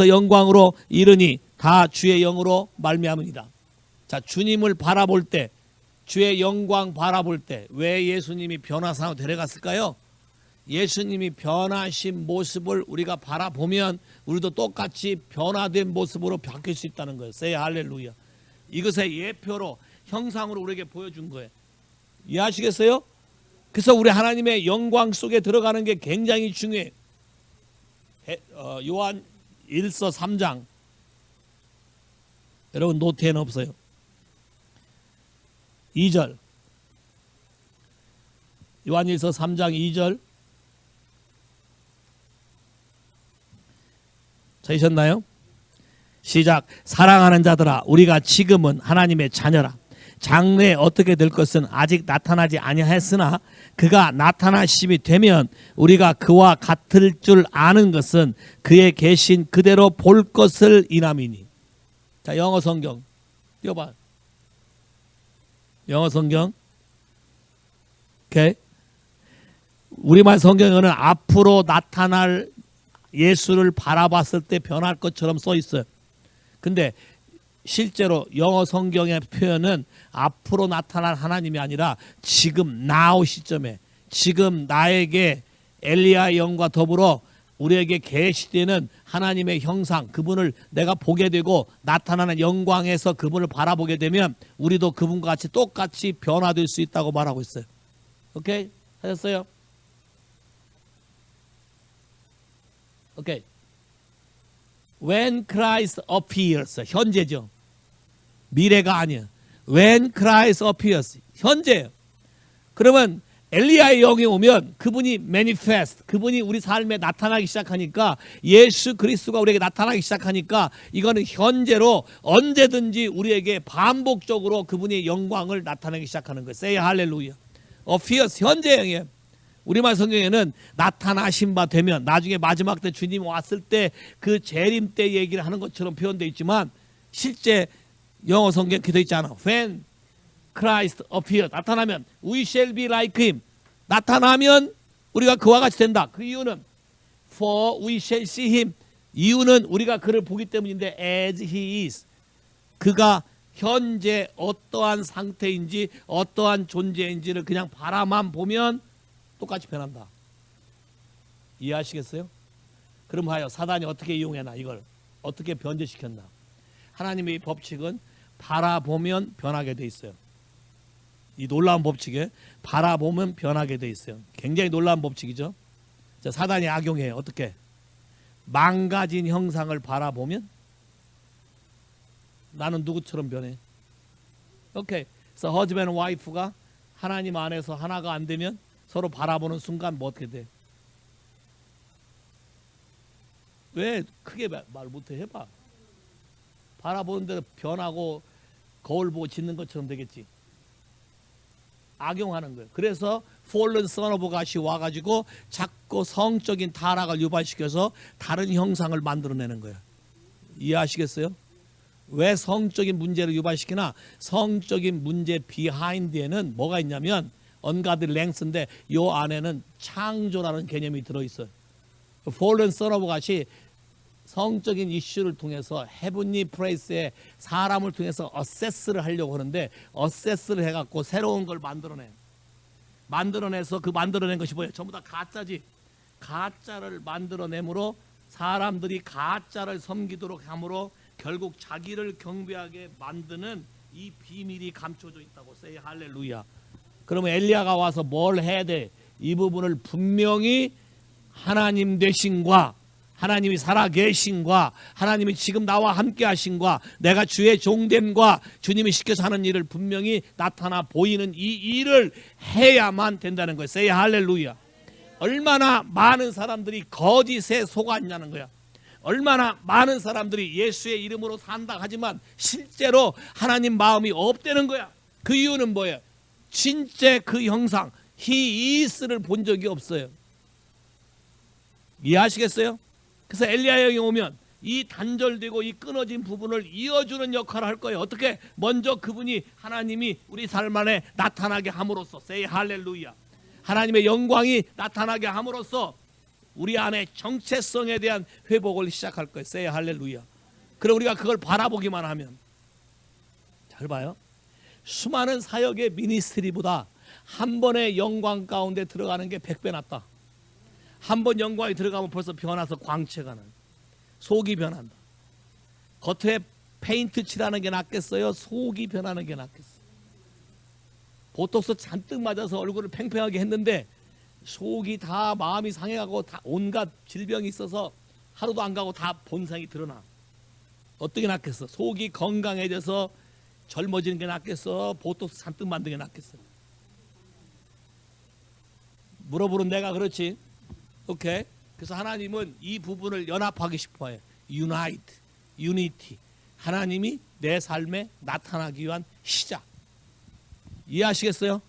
영광으로 이르니 다 주의 영으로 말미암으니라. 자, 주님을 바라볼 때, 주의 영광 바라볼 때 왜 예수님이 변화산으로 데려갔을까요? 예수님이 변하신 모습을 우리가 바라보면 우리도 똑같이 변화된 모습으로 바뀔 수 있다는 거예요. Say 할렐루야. 이것의 예표로 형상으로 우리에게 보여준 거예요. 이해하시겠어요? 그래서 우리 하나님의 영광 속에 들어가는 게 굉장히 중요해요. 요한 1서 3장. 여러분 노트에는 없어요. 2절. 요한 1서 3장 2절. 찾으셨나요? 시작. 사랑하는 자들아, 우리가 지금은 하나님의 자녀라. 장래에 어떻게 될 것은 아직 나타나지 아니하였으나 그가 나타나심이 되면 우리가 그와 같을 줄 아는 것은 그의 계신 그대로 볼 것을 인함이니. 자, 영어 성경 띄워봐. 영어 성경. 오케이. 우리말 성경에는 앞으로 나타날 예수를 바라봤을 때 변할 것처럼 써 있어요. 근데 실제로 영어 성경의 표현은 앞으로 나타날 하나님이 아니라 지금 now 시점에, 지금 나에게 엘리야의 영과 더불어 우리에게 계시되는 하나님의 형상, 그분을 내가 보게 되고 나타나는 영광에서 그분을 바라보게 되면 우리도 그분과 같이 똑같이 변화될 수 있다고 말하고 있어요. 오케이? 하셨어요? 오케이. When Christ appears, 현재죠. 미래가 아니야. When Christ appears, 현재예요. 그러면 엘리야의 영이 오면 그분이 manifest, 그분이 우리 삶에 나타나기 시작하니까, 예수 그리스도가 우리에게 나타나기 시작하니까 이거는 현재로 언제든지 우리에게 반복적으로 그분의 영광을 나타내기 시작하는 거예요. Say hallelujah. appears, 현재 영이에요. 우리말 성경에는 나타나신 바 되면, 나중에 마지막 때 주님 왔을 때 그 재림 때 얘기를 하는 것처럼 표현되어 있지만 실제 영어 성경 기도 있지 않아. When Christ appears, 나타나면 we shall be like him, 나타나면 우리가 그와 같이 된다. 그 이유는 for we shall see him, 이유는 우리가 그를 보기 때문인데 as he is, 그가 현재 어떠한 상태인지 어떠한 존재인지를 그냥 바라만 보면 똑같이 변한다. 이해하시겠어요? 그럼 하여 사단이 어떻게 이용해나, 이걸 어떻게 변제시켰나. 하나님의 법칙은 바라보면 변하게 돼 있어요. 이 놀라운 법칙에 바라보면 변하게 돼 있어요. 굉장히 놀라운 법칙이죠. 자, 사단이 악용해요. 어떻게? 망가진 형상을 바라보면 나는 누구처럼 변해. 오케이. 그래서 허즈맨 와이프가 하나님 안에서 하나가 안 되면 서로 바라보는 순간 뭐 어떻게 돼? 왜 크게 말 못해? 해봐. 바라보는 데도 변하고 거울 보고 짖는 것처럼 되겠지. 악용하는 거예요. 그래서 fallen son of God이 와가지고 자꾸 성적인 타락을 유발시켜서 다른 형상을 만들어내는 거예요. 이해하시겠어요? 왜 성적인 문제를 유발시키나? 성적인 문제 비하인드에는 뭐가 있냐면 언가드 랭스인데 요 안에는 창조라는 개념이 들어있어요. fallen son of God이 성적인 이슈를 통해서 헤븐리 프레이스에 사람을 통해서 어세스를 하려고 하는데, 어세스를 해갖고 새로운 걸 만들어내서 그 만들어낸 것이 뭐예요? 전부 다 가짜지. 가짜를 만들어내므로 사람들이 가짜를 섬기도록 함으로 결국 자기를 경배하게 만드는 이 비밀이 감춰져 있다고. 세이 할렐루야. 그러면 엘리야가 와서 뭘 해야 돼? 이 부분을 분명히 하나님 되신과 하나님이 살아계신과 하나님이 지금 나와 함께 하신과 내가 주의 종됨과 주님이 시켜서 하는 일을 분명히 나타나 보이는 이 일을 해야만 된다는 거예요. 세이 할렐루야. 얼마나 많은 사람들이 거짓에 속았냐는 거야. 얼마나 많은 사람들이 예수의 이름으로 산다 하지만 실제로 하나님 마음이 없다는 거야. 그 이유는 뭐예요? 진짜 그 형상 He is를 본 적이 없어요. 이해하시겠어요? 그래서 엘리야 영이 오면 이 단절되고 이 끊어진 부분을 이어주는 역할을 할 거예요. 어떻게? 먼저 그분이 하나님이 우리 삶 안에 나타나게 함으로써, say 할렐루야, 하나님의 영광이 나타나게 함으로써 우리 안에 정체성에 대한 회복을 시작할 거예요. say 할렐루야. 그럼 우리가 그걸 바라보기만 하면, 잘 봐요. 수많은 사역의 미니스트리보다 한 번의 영광 가운데 들어가는 게 100배 낫다. 한 번 영광이 들어가면 벌써 변화서 광채가 나요. 속이 변한다. 겉에 페인트 칠하는 게 낫겠어요? 속이 변하는 게 낫겠어요? 보톡스 잔뜩 맞아서 얼굴을 팽팽하게 했는데 속이 다 마음이 상해가고 다 온갖 질병이 있어서 하루도 안 가고 다 본성이 드러나. 어떻게 낫겠어? 속이 건강해져서 젊어지는 게 낫겠어? 보톡스 잔뜩 만든 게 낫겠어? 물어보는 내가 그렇지. 오케이. 그래서 하나님은 이 부분을 연합하기 싶어요. unity. 하나님이 내 삶에 나타나기 위한 시작. 이해하시겠어요?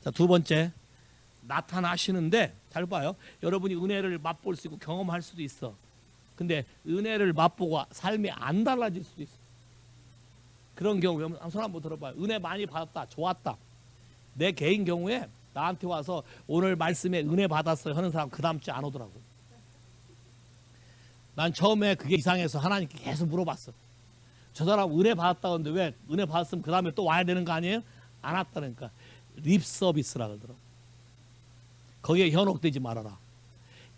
자, 두 번째, 나타나시는데 잘 봐요. 여러분이 은혜를 맛볼 수 있고 경험할 수도 있어. 근데 은혜를 맛보고 삶이 안 달라질 수도 있어. 그런 경우 손 한번 들어봐요. 은혜 많이 받았다, 좋았다. 내 개인 경우에 나한테 와서 오늘 말씀에 은혜 받았어요 하는 사람 그 다음 주에 안 오더라고. 난 처음에 그게 이상해서 하나님께 계속 물어봤어. 저 사람 은혜 받았다고 하는데 왜 은혜 받았으면 그 다음에 또 와야 되는 거 아니에요? 안 왔다니까. 립 서비스라 그러더라고. 거기에 현혹되지 말아라.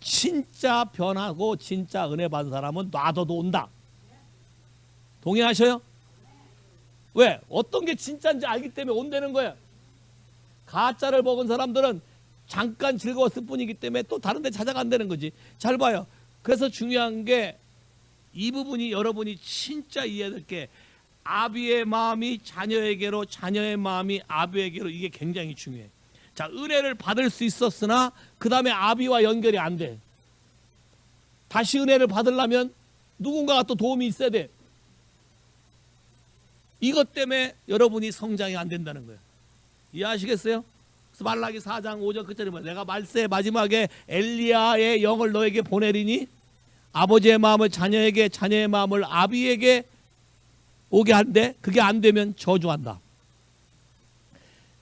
진짜 변하고 진짜 은혜 받은 사람은 놔둬도 온다. 동의하셔요? 왜? 어떤 게 진짜인지 알기 때문에 온다는 거예요. 가짜를 먹은 사람들은 잠깐 즐거웠을 뿐이기 때문에 또 다른 데 찾아간다는 거지. 잘 봐요. 그래서 중요한 게 이 부분이 여러분이 진짜 이해해야 될 게 아비의 마음이 자녀에게로, 자녀의 마음이 아비에게로, 이게 굉장히 중요해. 자, 은혜를 받을 수 있었으나 그 다음에 아비와 연결이 안 돼. 다시 은혜를 받으려면 누군가가 또 도움이 있어야 돼. 이것 때문에 여러분이 성장이 안 된다는 거예요. 이해하시겠어요? 그래서 말라기 4장 5절 끝절에 뭐야? 내가 말세의 마지막에 엘리야의 영을 너에게 보내리니 아버지의 마음을 자녀에게, 자녀의 마음을 아비에게 오게 한데 그게 안 되면 저주한다.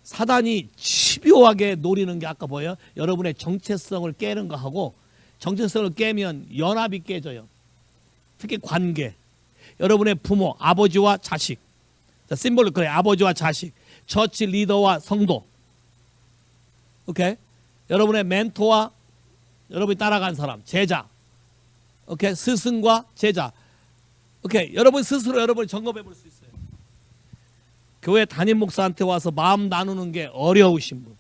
사단이 집요하게 노리는 게 아까 뭐예요? 여러분의 정체성을 깨는 거 하고, 정체성을 깨면 연합이 깨져요. 특히 관계. 여러분의 부모, 아버지와 자식. 자, 심볼로 그래. 아버지와 자식. 처치 리더와 성도. 오케이? 여러분의 멘토와 여러분이 따라간 사람, 제자. 오케이? 스승과 제자. 오케이? 여러분 스스로 여러분을 점검해 볼 수 있어요. 교회 담임 목사한테 와서 마음 나누는 게 어려우신 분.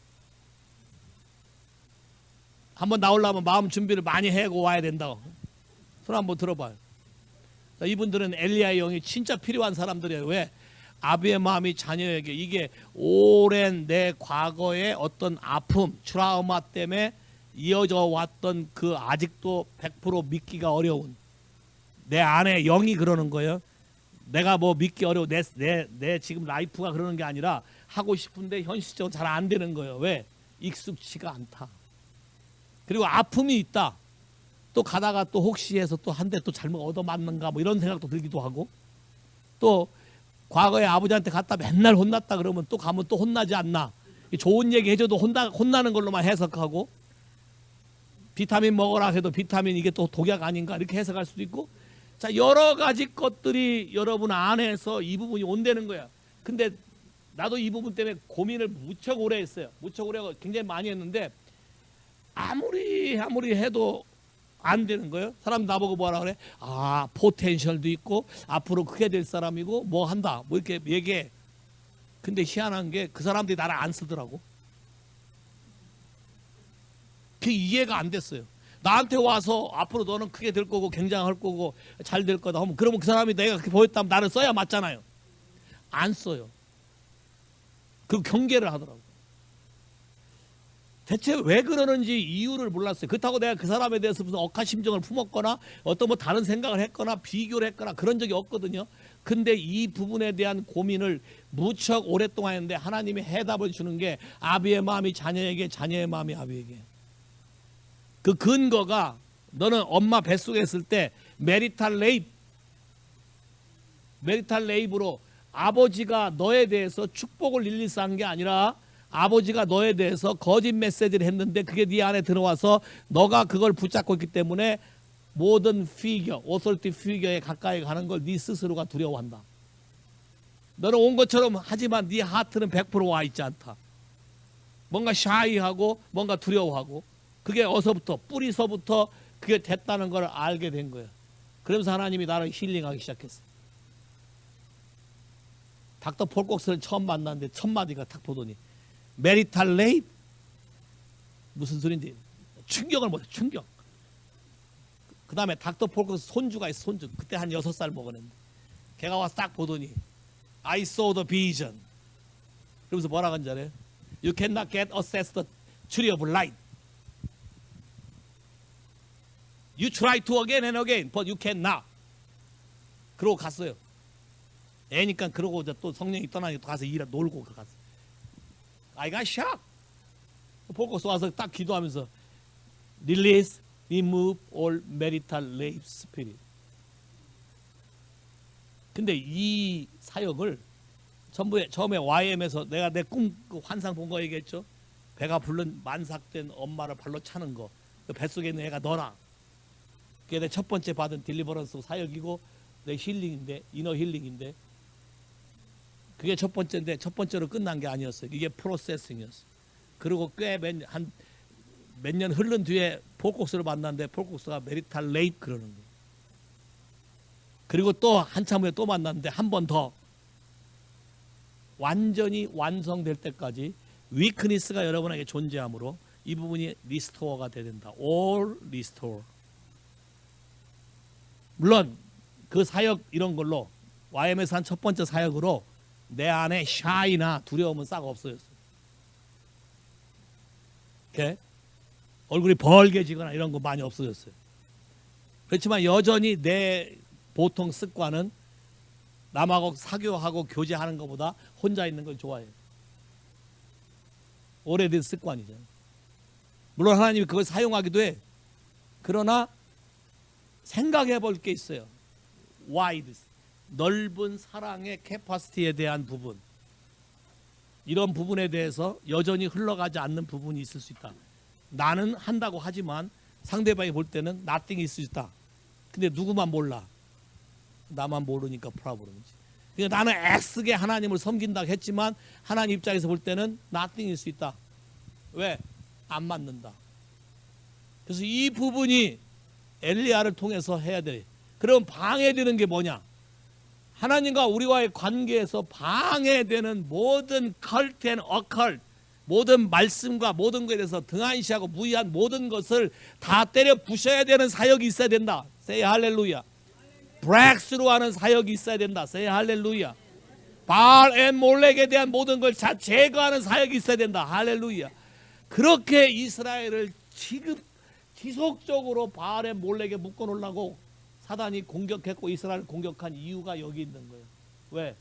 한번 나오려면 마음 준비를 많이 해고 와야 된다고. 손 한번 들어봐요. 자, 이분들은 엘리야의 영이 진짜 필요한 사람들이에요. 왜? 아비의 마음이 자녀에게, 이게 오랜 내 과거의 어떤 아픔, 트라우마 때문에 이어져 왔던 그 아직도 100% 믿기가 어려운 내 안에 영이 그러는 거예요. 내가 뭐 믿기 어려워. 내 지금 라이프가 그러는 게 아니라 하고 싶은데 현실적으로 잘 안 되는 거예요. 왜? 익숙치가 않다. 그리고 아픔이 있다. 또 가다가 또 혹시 해서 또 한 대 또 잘못 얻어맞는가 뭐 이런 생각도 들기도 하고, 또 과거에 아버지한테 갔다 맨날 혼났다 그러면 또 가면 또 혼나지 않나. 좋은 얘기 해줘도 혼나는 걸로만 해석하고, 비타민 먹어라 해도 비타민 이게 또 독약 아닌가 이렇게 해석할 수도 있고. 자, 여러 가지 것들이 여러분 안에서 이 부분이 온다는 거야. 근데 나도 이 부분 때문에 고민을 무척 오래 했어요. 무척 오래 굉장히 많이 했는데 아무리 해도 안 되는 거예요. 사람 나보고 뭐라 그래? 아, 포텐셜도 있고 앞으로 크게 될 사람이고 뭐 한다 뭐 이렇게 얘기해. 근데 희한한 게 그 사람들이 나를 안 쓰더라고. 그게 이해가 안 됐어요. 나한테 와서 앞으로 너는 크게 될 거고 굉장할 거고 잘 될 거다 하면, 그러면 그 사람이 내가 그렇게 보였다면 나를 써야 맞잖아요. 안 써요. 그 경계를 하더라고. 대체 왜 그러는지 이유를 몰랐어요. 그렇다고 내가 그 사람에 대해서 무슨 억하심정을 품었거나 어떤 뭐 다른 생각을 했거나 비교를 했거나 그런 적이 없거든요. 근데 이 부분에 대한 고민을 무척 오랫동안 했는데 하나님이 해답을 주는 게 아비의 마음이 자녀에게, 자녀의 마음이 아비에게. 그 근거가 너는 엄마 뱃속에 있을 때 메리탈 레이브로 아버지가 너에 대해서 축복을 릴리스한 게 아니라 아버지가 너에 대해서 거짓 메시지를 했는데 그게 네 안에 들어와서 너가 그걸 붙잡고 있기 때문에 모든 피겨, 오솔티 피겨에 가까이 가는 걸 네 스스로가 두려워한다. 너는 온 것처럼 하지만 네 하트는 100% 와 있지 않다. 뭔가 샤이하고 뭔가 두려워하고, 그게 어서부터 뿌리서부터 그게 됐다는 걸 알게 된 거예요. 그러면서 하나님이 나를 힐링하기 시작했어요. 닥터 폴콕스를 처음 만났는데 첫 마디가 탁 보더니 메리탈 레이프 무슨 소린지 충격을 못해. 충격. 그 다음에 닥터 폴콕스 손주가 있어. 손주 그때 한 6살 먹었는데 걔가 와서 딱 보더니 I saw the vision. 그러면서 뭐라 그런지 알아요? You cannot get access the tree of light. You try to again and again, but you cannot. 그러고 갔어요. 애니까 그러고 또 성령이 떠나니까 또 가서 일하 놀고 갔어. 아이가 샥 보고서 와서 딱 기도하면서 Release, remove all marital rape spirit. 근데 이 사역을 처음에 YM에서 내가 내 꿈 환상 본 거 얘기했죠. 배가 불른 만삭된 엄마를 발로 차는 거. 그 뱃속에 있는 애가 너라. 그게 내 첫 번째 받은 딜리버런스 사역이고 내 힐링인데, 이너 힐링인데, 그게 첫 번째인데 첫 번째로 끝난 게 아니었어요. 이게 프로세싱이었어요. 그리고 꽤 몇 년 흐른 뒤에 폴콕스를 만났는데 폴콕스가 메리탈 레이프 그러는 거예요. 그리고 또 한참 후에 또 만났는데 한 번 더 완전히 완성될 때까지 위크니스가 여러분에게 존재하므로 이 부분이 리스토어가 돼야 된다. All restore. 물론 그 사역 이런 걸로 YM에서 한 첫 번째 사역으로 내 안에 샤이나 두려움은 싹 없어졌어요. 이렇게 얼굴이 벌게지거나 이런 거 많이 없어졌어요. 그렇지만 여전히 내 보통 습관은 남하고 사교하고 교제하는 것보다 혼자 있는 걸 좋아해요. 오래된 습관이잖아요. 물론 하나님이 그걸 사용하기도 해. 그러나 생각해 볼 게 있어요. wide, 넓은 사랑의 캐파시티에 대한 부분, 이런 부분에 대해서 여전히 흘러가지 않는 부분이 있을 수 있다. 나는 한다고 하지만 상대방이 볼 때는 nothing이 있을 수 있다. 근데 누구만 몰라? 나만 모르니까 프라브럼이지. 그러니까 나는 애쓰게 하나님을 섬긴다고 했지만 하나님 입장에서 볼 때는 nothing일 수 있다. 왜? 안 맞는다. 그래서 이 부분이 엘리야를 통해서 해야 돼. 그럼 방해되는 게 뭐냐? 하나님과 우리와의 관계에서 방해되는 모든 컬트 앤 어컬트, 모든 말씀과 모든 것에 대해서 등한시하고 무의한 모든 것을 다 때려 부셔야 되는 사역이 있어야 된다. Say 할렐루야. 브렉스루 하는 사역이 있어야 된다. Say 할렐루야. 바알 앤 몰렉에 대한 모든 걸 제거하는 사역이 있어야 된다. 할렐루야. 그렇게 이스라엘을 지속적으로 바알 앤 몰렉에 묶어놓으려고 사단이 공격했고 이스라엘을 공격한 이유가 여기 있는 거예요. 왜?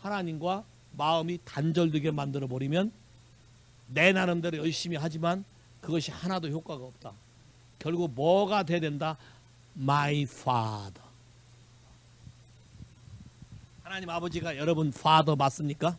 하나님과 마음이 단절되게 만들어버리면 내 나름대로 열심히 하지만 그것이 하나도 효과가 없다. 결국 뭐가 돼야 된다? My Father. 하나님 아버지가 여러분 Father 맞습니까?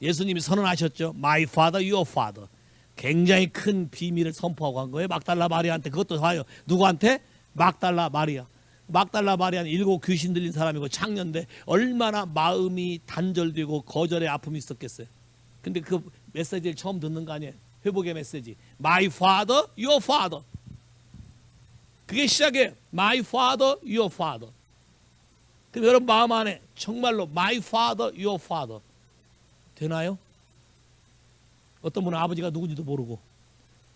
예수님이 선언하셨죠. My Father, Your Father. 굉장히 큰 비밀을 선포하고 한 거예요. 막달라 마리아한테. 그것도 봐요. 누구한테? 막달라 마리아. 막달라 마리아는 7 귀신 들린 사람이고 창녀인데 얼마나 마음이 단절되고 거절의 아픔이 있었겠어요. 근데 그 메시지를 처음 듣는 거 아니에요. 회복의 메시지. My Father, Your Father. 그게 시작이에요. My Father, Your Father. 그럼 여러분 마음 안에 정말로 My Father, Your Father 되나요? 어떤 분은 아버지가 누군지도 모르고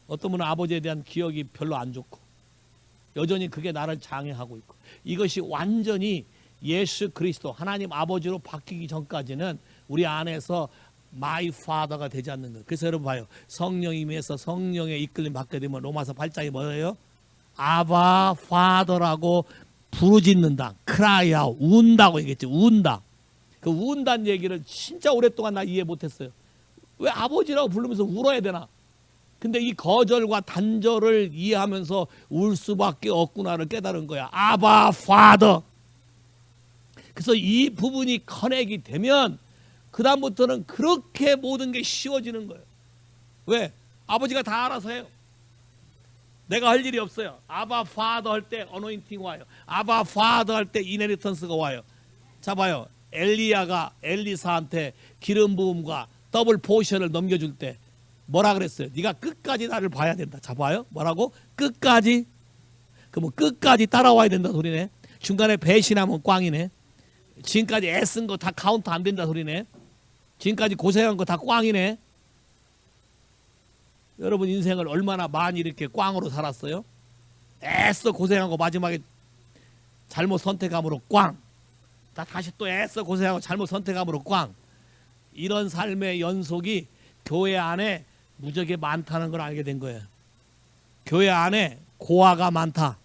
어떤 분은 아버지에 대한 기억이 별로 안 좋고 여전히 그게 나를 장애하고 있고 이것이 완전히 예수 그리스도 하나님 아버지로 바뀌기 전까지는 우리 안에서 My Father가 되지 않는 거예요. 그래서 여러분 봐요. 성령이 임해서 성령의 이끌림 받게 되면 로마서 8장이 뭐예요? 아바 Father라고 부르짖는다. cry out. 운다고 얘기했지. 운다. 그 운다는 얘기를 진짜 오랫동안 나 이해 못했어요. 왜 아버지라고 부르면서 울어야 되나? 근데 이 거절과 단절을 이해하면서 울 수밖에 없구나를 깨달은 거야. 아바 파더. 그래서 이 부분이 커넥이 되면 그 다음부터는 그렇게 모든 게 쉬워지는 거예요. 왜? 아버지가 다 알아서 해요. 내가 할 일이 없어요. 아바 파더 할 때 어노인팅 와요. 아바 파더 할 때 이네리턴스가 와요. 자 봐요. 엘리야가 엘리사한테 기름 부음과 더블 포션을 넘겨줄 때 뭐라 그랬어요? 네가 끝까지 나를 봐야 된다. 자 봐요. 뭐라고? 끝까지. 그럼 끝까지 따라와야 된다 소리네. 중간에 배신하면 꽝이네. 지금까지 애쓴 거 다 카운트 안 된다 소리네. 지금까지 고생한 거 다 꽝이네. 여러분 인생을 얼마나 많이 이렇게 꽝으로 살았어요? 애써 고생하고 마지막에 잘못 선택함으로 꽝. 다시 또 애써 고생하고 잘못 선택함으로 꽝. 이런 삶의 연속이 교회 안에 무지하게 많다는 걸 알게 된 거예요. 교회 안에 고아가 많다.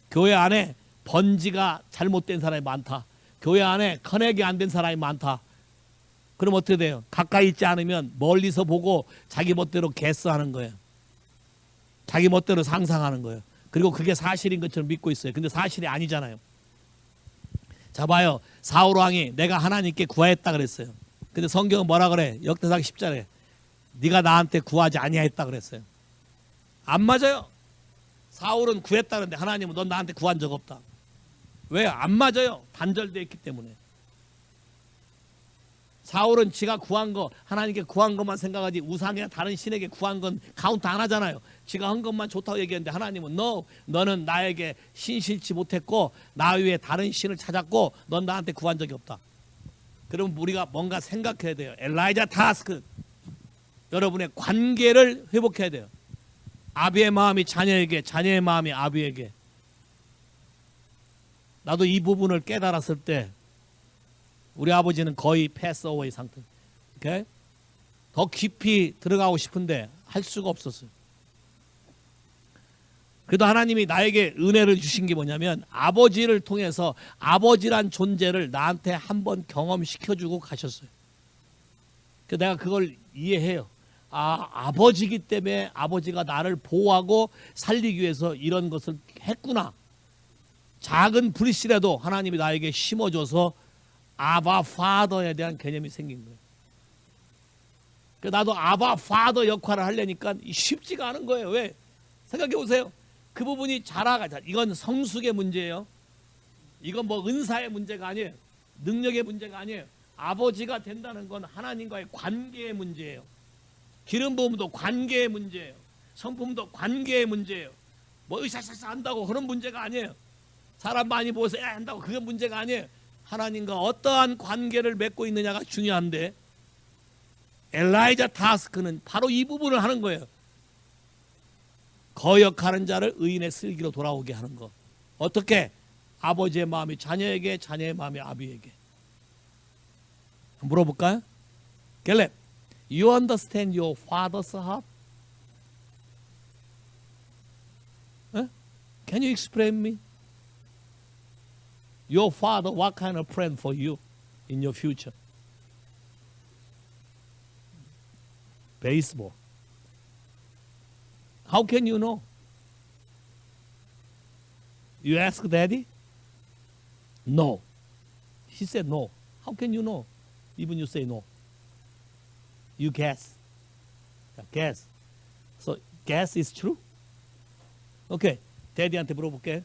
교회 안에 번지가 잘못된 사람이 많다. 교회 안에 커넥이 안 된 사람이 많다. 그럼 어떻게 돼요? 가까이 있지 않으면 멀리서 보고 자기 멋대로 개스하는 거예요. 자기 멋대로 상상하는 거예요. 그리고 그게 사실인 것처럼 믿고 있어요. 근데 사실이 아니잖아요. 자 봐요. 사울 왕이 내가 하나님께 구하였다 그랬어요. 근데 성경은 뭐라 그래? 역대상 10절에 네가 나한테 구하지 아니하였다 그랬어요. 안 맞아요. 사울은 구했다는데 하나님은 넌 나한테 구한 적 없다. 왜? 안 맞아요. 단절되어 있기 때문에. 사울은 지가 구한 거, 하나님께 구한 것만 생각하지 우상이나 다른 신에게 구한 건 카운트 안 하잖아요. 지가 한 것만 좋다고 얘기했는데 하나님은 너는 나에게 신실치 못했고 나 외에 다른 신을 찾았고 넌 나한테 구한 적이 없다. 그럼 우리가 뭔가 생각해야 돼요. 엘라이자 타스크. 여러분의 관계를 회복해야 돼요. 아비의 마음이 자녀에게, 자녀의 마음이 아비에게. 나도 이 부분을 깨달았을 때 우리 아버지는 거의 패스어웨이 상태. 오케이? 더 깊이 들어가고 싶은데 할 수가 없었어요. 그래도 하나님이 나에게 은혜를 주신 게 뭐냐면 아버지를 통해서 아버지란 존재를 나한테 한번 경험시켜주고 가셨어요. 그래서 내가 그걸 이해해요. 아버지기 때문에 아버지가 나를 보호하고 살리기 위해서 이런 것을 했구나. 작은 불씨라도 하나님이 나에게 심어줘서 아바 파더에 대한 개념이 생긴 거예요. 나도 아바 파더 역할을 하려니까 쉽지가 않은 거예요. 왜? 생각해 보세요. 그 부분이 자라가자. 이건 성숙의 문제예요. 이건 뭐 은사의 문제가 아니에요. 능력의 문제가 아니에요. 아버지가 된다는 건 하나님과의 관계의 문제예요. 기름 부음도 관계의 문제예요. 성품도 관계의 문제예요. 뭐 의사사사 한다고 그런 문제가 아니에요. 사람 많이 보고서 한다고 그게 문제가 아니에요. 하나님과 어떠한 관계를 맺고 있느냐가 중요한데 엘라이자 타스크는 바로 이 부분을 하는 거예요. 거역하는 자를 의인의 슬기로 돌아오게 하는 것. 어떻게? 아버지의 마음이 자녀에게, 자녀의 마음이 아비에게. 물어볼까요? 갤렙, you understand your father's heart? Can you explain me? Your father, what kind of plan for you in your future? Baseball. How can you know? You ask daddy? No. He said no. How can you know? Even you say no. You guess. Guess. So guess is true? Okay. daddy한테 물어볼게.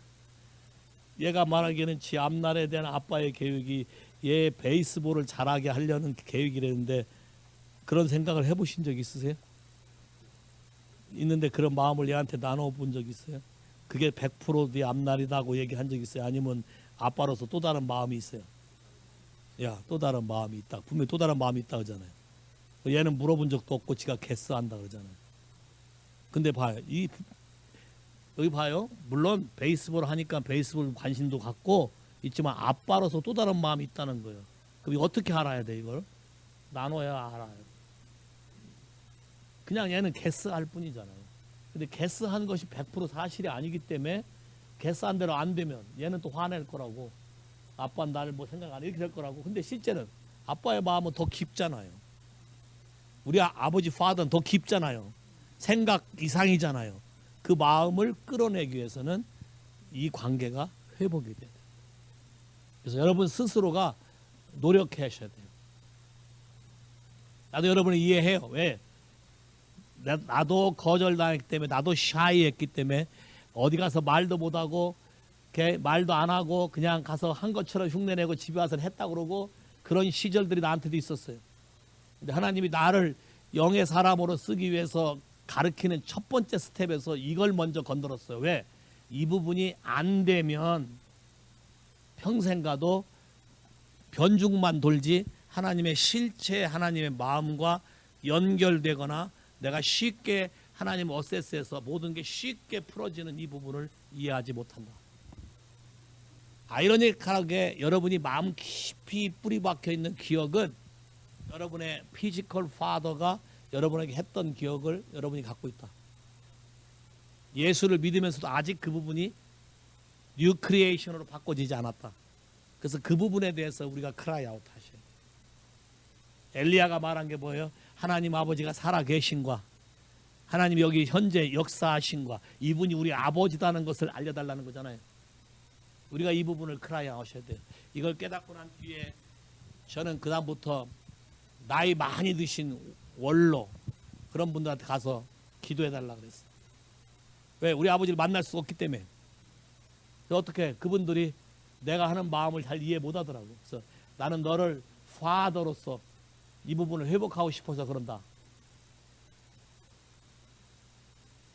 얘가 말하기에는 지 앞날에 대한 아빠의 계획이 얘 베이스볼을 잘하게 하려는 계획이라는데 그런 생각을 해보신 적 있으세요? 있는데 그런 마음을 얘한테 나눠본 적 있어요? 그게 100% 네 앞날이다고 얘기한 적 있어요? 아니면 아빠로서 또 다른 마음이 있어요? 야, 또 다른 마음이 있다. 분명히 또 다른 마음이 있다 그러잖아요. 얘는 물어본 적도 없고 지가 개스한다 그러잖아요. 근데 봐요. 여기 봐요. 물론 베이스볼 하니까 베이스볼 관심도 갖고 있지만 아빠로서 또 다른 마음이 있다는 거예요. 그럼 이거 어떻게 알아야 돼 이걸? 나눠야 알아요. 그냥 얘는 개스할 뿐이잖아요. 근데 개스한 것이 100% 사실이 아니기 때문에 개스한 대로 안 되면 얘는 또 화낼 거라고. 아빠는 나를 뭐 생각 안 해 이렇게 될 거라고. 근데 실제는 아빠의 마음은 더 깊잖아요. 우리 아버지 파더는 더 깊잖아요. 생각 이상이잖아요. 그 마음을 끌어내기 위해서는 이 관계가 회복이 돼요. 그래서 여러분 스스로가 노력해 하셔야 돼요. 나도 여러분을 이해해요. 왜? 나도 거절당했기 때문에, 나도 샤이했기 때문에 어디 가서 말도 못하고 말도 안 하고 그냥 가서 한 것처럼 흉내내고 집에 와서 했다 그러고 그런 시절들이 나한테도 있었어요. 근데 하나님이 나를 영의 사람으로 쓰기 위해서 가르치는 첫 번째 스텝에서 이걸 먼저 건드렸어요. 왜? 이 부분이 안 되면 평생 가도 변죽만 돌지 하나님의 실체, 하나님의 마음과 연결되거나 내가 쉽게 하나님 어세스해서 모든 게 쉽게 풀어지는 이 부분을 이해하지 못한다. 아이러니컬하게 여러분이 마음 깊이 뿌리 박혀 있는 기억은 여러분의 피지컬 파더가 여러분에게 했던 기억을 여러분이 갖고 있다. 예수를 믿으면서도 아직 그 부분이 뉴 크리에이션으로 바꿔지지 않았다. 그래서 그 부분에 대해서 우리가 크라이 아웃 하셔요. 엘리야가 말한 게 뭐예요? 하나님 아버지가 살아계신과 하나님 여기 현재 역사하신과 이분이 우리 아버지다는 것을 알려달라는 거잖아요. 우리가 이 부분을 크라이 아웃해야 돼요. 이걸 깨닫고 난 뒤에 저는 그 다음부터 나이 많이 드신 원로 그런 분들한테 가서 기도해달라 그랬어요. 왜? 우리 아버지를 만날 수 없기 때문에. 어떻게 그분들이 내가 하는 마음을 잘 이해 못하더라고. 그래서 나는 너를 파더로서 이 부분을 회복하고 싶어서 그런다.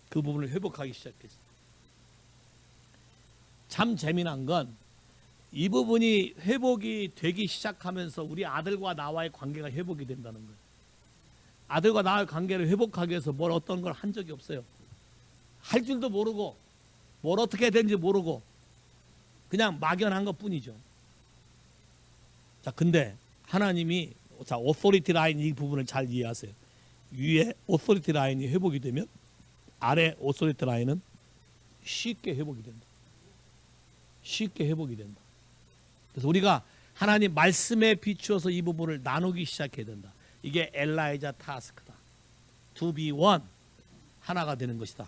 그 부분을 회복하기 시작했어. 참 재미난 건 이 부분이 회복이 되기 시작하면서 우리 아들과 나와의 관계가 회복이 된다는 거예요. 아들과 나의 관계를 회복하기 위해서 뭘 어떤 걸 한 적이 없어요. 할 줄도 모르고 뭘 어떻게 해야 되는지 모르고 그냥 막연한 것 뿐이죠. 자, 근데 하나님이 자, 오소리티 라인 이 부분을 잘 이해하세요. 위에 오소리티 라인이 회복이 되면 아래 오소리티 라인은 쉽게 회복이 된다. 쉽게 회복이 된다. 그래서 우리가 하나님 말씀에 비추어서 이 부분을 나누기 시작해야 된다. 이게 엘라이자 타스크다. To be one. 하나가 되는 것이다.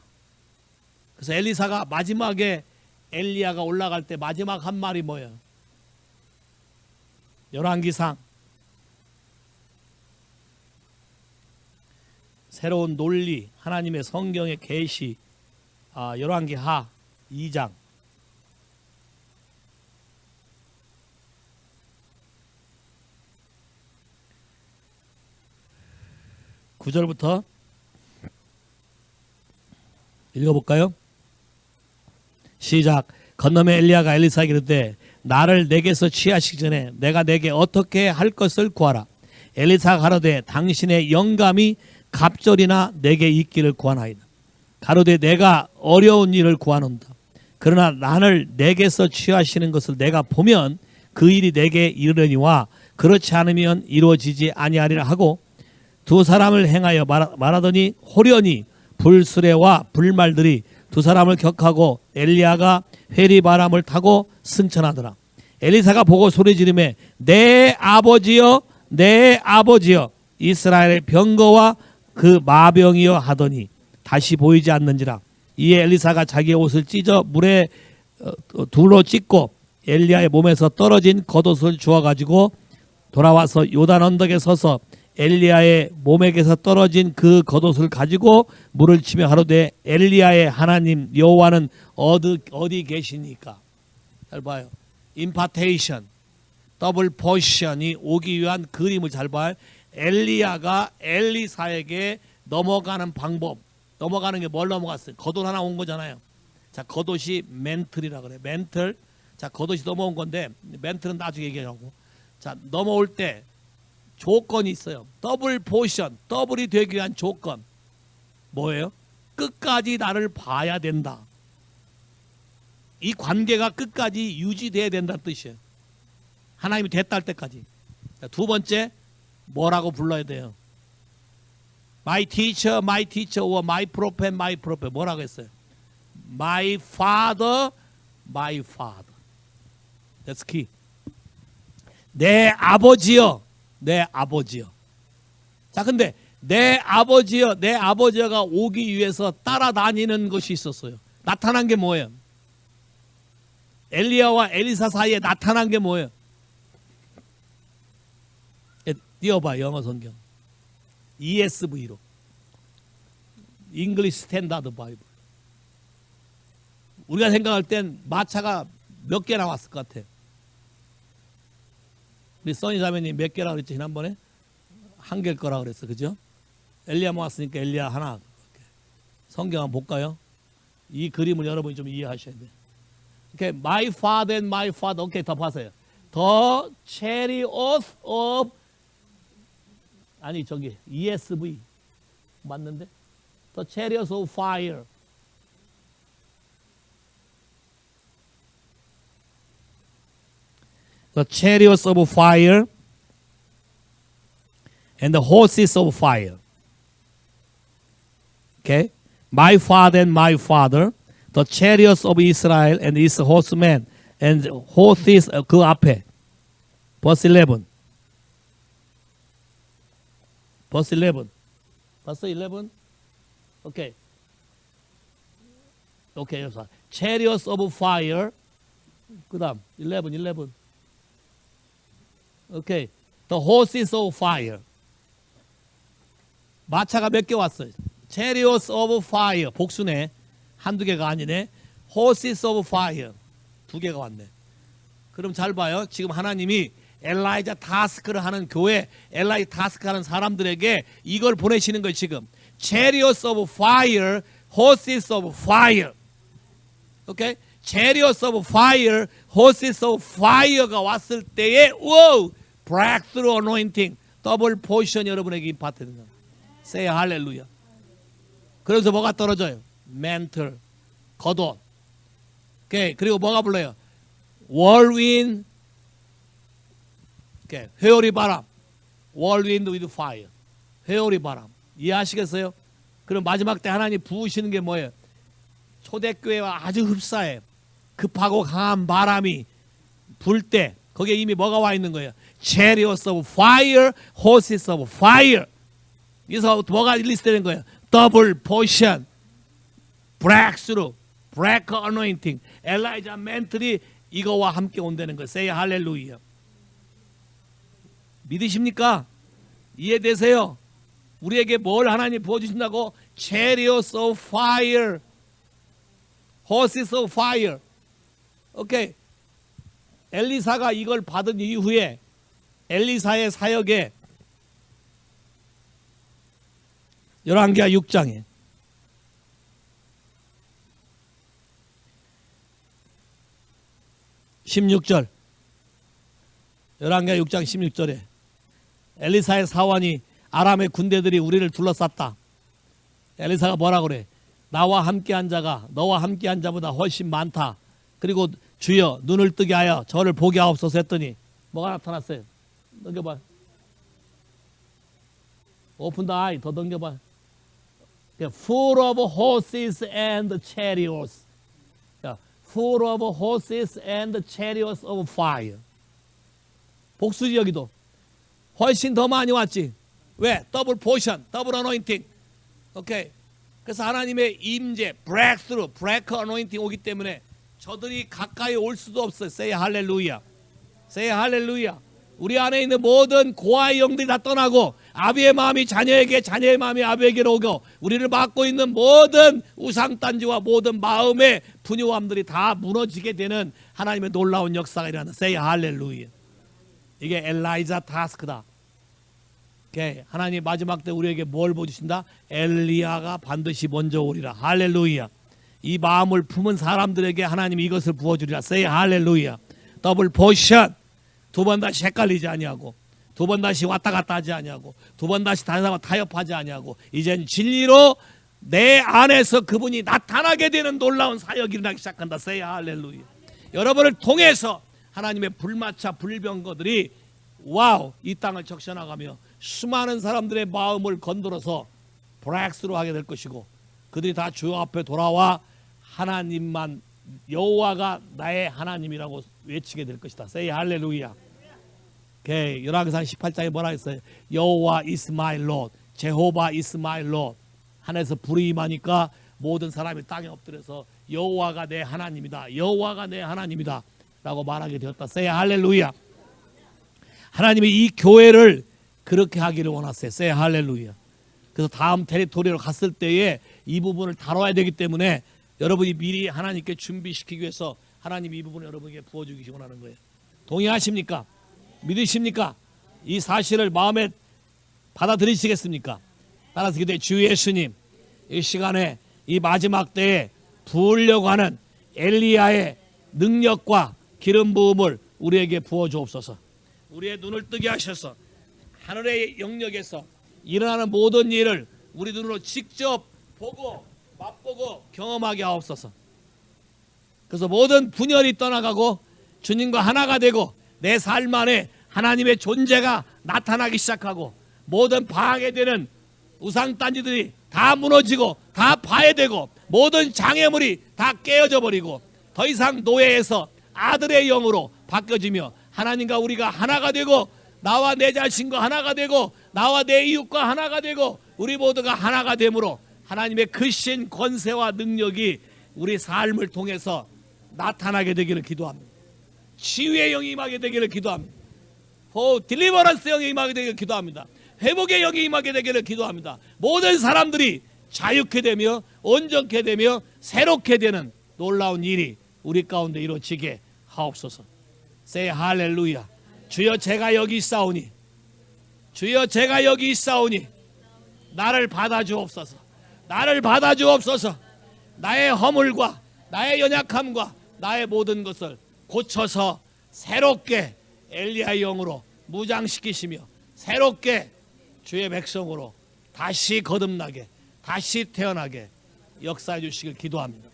그래서 엘리사가 마지막에 엘리야가 올라갈 때 마지막 한 말이 뭐예요? 열왕기상 새로운 논리 하나님의 성경의 계시 열왕기하 2장 9절부터 읽어볼까요? 시작. 건너매 엘리야가 엘리사에게 이르되 나를 내게서 취하시기 전에 내가 내게 어떻게 할 것을 구하라. 엘리사가 가로되 당신의 영감이 갑절이나 내게 있기를 구하나이다. 가로되 내가 어려운 일을 구하노다. 그러나 나를 내게서 취하시는 것을 내가 보면 그 일이 내게 이르려니와 그렇지 않으면 이루어지지 아니하리라 하고 두 사람을 행하여 말하더니 호련히 불수레와 불말들이 두 사람을 격하고 엘리야가 회리바람을 타고 승천하더라. 엘리사가 보고 소리 지르매 내 아버지여 내 아버지여 이스라엘의 병거와 그 마병이여 하더니 다시 보이지 않는지라. 이에 엘리사가 자기의 옷을 찢어 물에 둘로 찢고 엘리야의 몸에서 떨어진 겉옷을 주워가지고 돌아와서 요단 언덕에 서서 엘리야의 몸에게서 떨어진 그 겉옷을 가지고 물을 치며 하루되 엘리야의 하나님 여호와는 어디 계시니까. 잘 봐요. 임파테이션, 더블 포션이 오기 위한 그림을 잘 봐요. 엘리야가 엘리사에게 넘어가는 방법, 넘어가는 게 뭘 넘어갔어요? 겉옷 하나 온 거잖아요. 자, 겉옷이 멘틀이라 그래. 멘틀. 자, 겉옷이 넘어온 건데 멘틀은 나중에 얘기하고. 자, 넘어올 때 조건이 있어요. 더블 포션, 더블이 되기 위한 조건 뭐예요? 끝까지 나를 봐야 된다. 이 관계가 끝까지 유지돼야 된다는 뜻이에요. 하나님이 됐다 할 때까지. 자, 두 번째 뭐라고 불러야 돼요? My teacher, my teacher, or my prophet, my prophet. 뭐라고 했어요? My father, my father. That's key. 내 아버지여, 내 아버지여. 자, 근데 내 아버지여, 내 아버지여가 오기 위해서 따라다니는 것이 있었어요. 나타난 게 뭐예요? 엘리야와 엘리사 사이에 나타난 게 뭐예요? 띄워봐, 영어 성경. ESV로. English Standard Bible. 우리가 생각할 땐 마차가 몇 개 나왔을 것 같아. 우리 써니 자매님 몇 개라고 그랬지 지난번에? 한 개일 거라고 그랬어. 그죠? 엘리야 모았으니까 엘리야 하나. 성경 한번 볼까요? 이 그림을 여러분이 좀 이해하셔야 돼요. 오케이, my father and my father. 오케이, 더 봐세요. The chariot of 아니 저기 ESV 맞는데? The chariots of fire. The chariots of fire and the horses of fire. Okay? My father and my father, The chariots of Israel and its horsemen and horses 그 앞에 verse 11. verse 11. verse 11. 오케이. 오케이. chariots of fire. 그다음 11. 오케이. The horses of fire. 마차가 몇 개 왔어요? chariots of fire. 복수네. 한두 개가 아니네. horses of fire. 두 개가 왔네. 그럼 잘 봐요. 지금 하나님이 엘라이자 타스크를 하는 교회, 엘라이자 타스크 하는 사람들에게 이걸 보내시는 거예요. 지금 chariots of fire, horses of fire. 오케이? chariots of fire, horses of fire가 왔을 때에 wow, breakthrough anointing, 더블 포션 여러분에게 임파트되는 거예요. Say hallelujah. 그래서 뭐가 떨어져요? mantle, 겉옷. 오케이. 그리고 뭐가 불러요? whirlwind, 오케이. 회오리 바람. whirlwind with fire. 회오리 바람. 이해하시겠어요? 그럼 마지막 때 하나님 부으시는 게 뭐예요? 초대교회와 아주 흡사해. 급하고 강한 바람이 불 때 거기에 이미 뭐가 와 있는 거예요? chariots of fire, horses of fire. 여기서 뭐가 리스트되는 거예요? 더블 포션, breakthrough, break anointing. 엘라이자 멘틀이 이거와 함께 온다는 거예요. Say hallelujah. 믿으십니까? 이해되세요? 우리에게 뭘 하나님 부어주신다고? chariots of fire, horses of fire. 오케이. 엘리사가 이걸 받은 이후에 엘리사의 사역에 열왕기하 6장에 (16절) 열왕기하 6장 16절에 엘리사의 사원이 아람의 군대들이 우리를 둘러쌌다. 엘리사가 뭐라 그래? 나와 함께한 자가 너와 함께한 자보다 훨씬 많다. 그리고 주여 눈을 뜨게 하여 저를 보게 하옵소서 했더니 뭐가 나타났어요? 넘겨봐. Open the eye. 더 넘겨봐. Full of horses and chariots. Full of horses and chariots of fire. 복수지 여기도. 훨씬 더 많이 왔지. 왜? 더블 포션, 더블 어노인팅. 오케이. 그래서 하나님의 임재, breakthrough, break anointing 오기 때문에 저들이 가까이 올 수도 없어요. Say hallelujah. Say hallelujah. 우리 안에 있는 모든 고아의 영들이 다 떠나고 아비의 마음이 자녀에게, 자녀의 마음이 아비에게로 오고 우리를 맡고 있는 모든 우상단지와 모든 마음의 분유함들이 다 무너지게 되는 하나님의 놀라운 역사가 일어난다. Say hallelujah. 이게 엘라이자 타스크다. 오케이. 하나님 마지막 때 우리에게 뭘 보여주신다? 엘리야가 반드시 먼저 오리라. 할렐루야. 이 마음을 품은 사람들에게 하나님이 이것을 부어주리라. Say hallelujah. 더블 포션. 두 번 다시 헷갈리지 아니하고, 두 번 다시 왔다 갔다 하지 아니하고, 두 번 다시 다른 사람과 타협하지 아니하고, 이젠 진리로 내 안에서 그분이 나타나게 되는 놀라운 사역이 일어나기 시작한다. Say hallelujah. 여러분을 통해서 하나님의 불마차 불병거들이 와우 이 땅을 적셔나가며 수많은 사람들의 마음을 건드려서 브렉스로 하게 될 것이고 그들이 다 주 앞에 돌아와 하나님만 여호와가 나의 하나님이라고 외치게 될 것이다. Say 할렐루야. 오케이. 열왕기상 18장에 뭐라 했어요? 여호와 is my Lord. 제호바 is my Lord. 하늘에서 불이 임하니까 모든 사람이 땅에 엎드려서 여호와가 내 하나님이다. 여호와가 내 하나님이다. 라고 말하게 되었다. Say 할렐루야. 하나님이 이 교회를 그렇게 하기를 원하세요. Say 할렐루야. 그래서 다음 테리토리로 갔을 때에 이 부분을 다뤄야 되기 때문에 여러분이 미리 하나님께 준비시키기 위해서 하나님이 이 부분을 여러분에게 부어주기 원하는 거예요. 동의하십니까? 믿으십니까? 이 사실을 마음에 받아들이시겠습니까? 따라서 기도해. 주 예수님, 이 시간에 이 마지막 때에 부으려고 하는 엘리야의 능력과 기름 부음을 우리에게 부어주옵소서. 우리의 눈을 뜨게 하셔서 하늘의 영역에서 일어나는 모든 일을 우리 눈으로 직접 보고 맛보고 경험하게 하옵소서. 그래서 모든 분열이 떠나가고 주님과 하나가 되고 내 삶 안에 하나님의 존재가 나타나기 시작하고 모든 방해되는 우상단지들이 다 무너지고 다 파괴되고 모든 장애물이 다 깨어져 버리고 더 이상 노예에서 아들의 영으로 바뀌어지며 하나님과 우리가 하나가 되고 나와 내 자신과 하나가 되고 나와 내 이웃과 하나가 되고 우리 모두가 하나가 되므로 하나님의 크신 권세와 능력이 우리 삶을 통해서 나타나게 되기를 기도합니다. 치유의 영이 임하게 되기를 기도합니다. 딜리버런스 영이 임하게 되기를 기도합니다. 회복의 영이 임하게 되기를 기도합니다. 모든 사람들이 자유케 되며 온전케 되며 새롭게 되는 놀라운 일이 우리 가운데 이루어지게 하옵소서. Say 할렐루야. 주여 제가 여기 있사오니 주여 제가 여기 있사오니 나를 받아주옵소서. 나를 받아주옵소서. 나의 허물과 나의 연약함과 나의 모든 것을 고쳐서 새롭게 엘리야의 영으로 무장시키시며 새롭게 주의 백성으로 다시 거듭나게 다시 태어나게 역사해 주시길 기도합니다.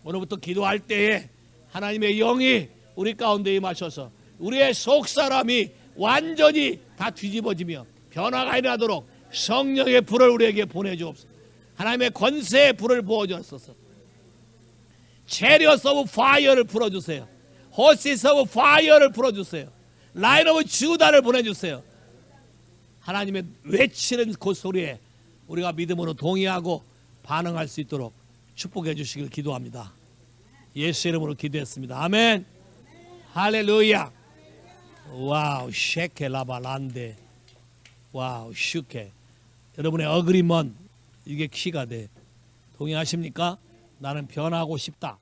오늘부터 기도할 때에 하나님의 영이 우리 가운데 임하셔서 우리의 속사람이 완전히 다 뒤집어지며 변화가 일어나도록 성령의 불을 우리에게 보내주옵소서. 하나님의 권세의 불을 부어주옵소서. 체리엇 오브 파이어를 불어주세요. 호시스 오브 파이어를 불어주세요. 라인 오브 주다를 보내주세요. 하나님의 외치는 그 소리에 우리가 믿음으로 동의하고 반응할 수 있도록 축복해 주시길 기도합니다. 예수 이름으로 기도했습니다. 아멘. 할렐루야. 와우 쉐케 라바란데 와우 슈케. 여러분의 어그리먼 이게 키가 돼. 동의하십니까? 나는 변하고 싶다.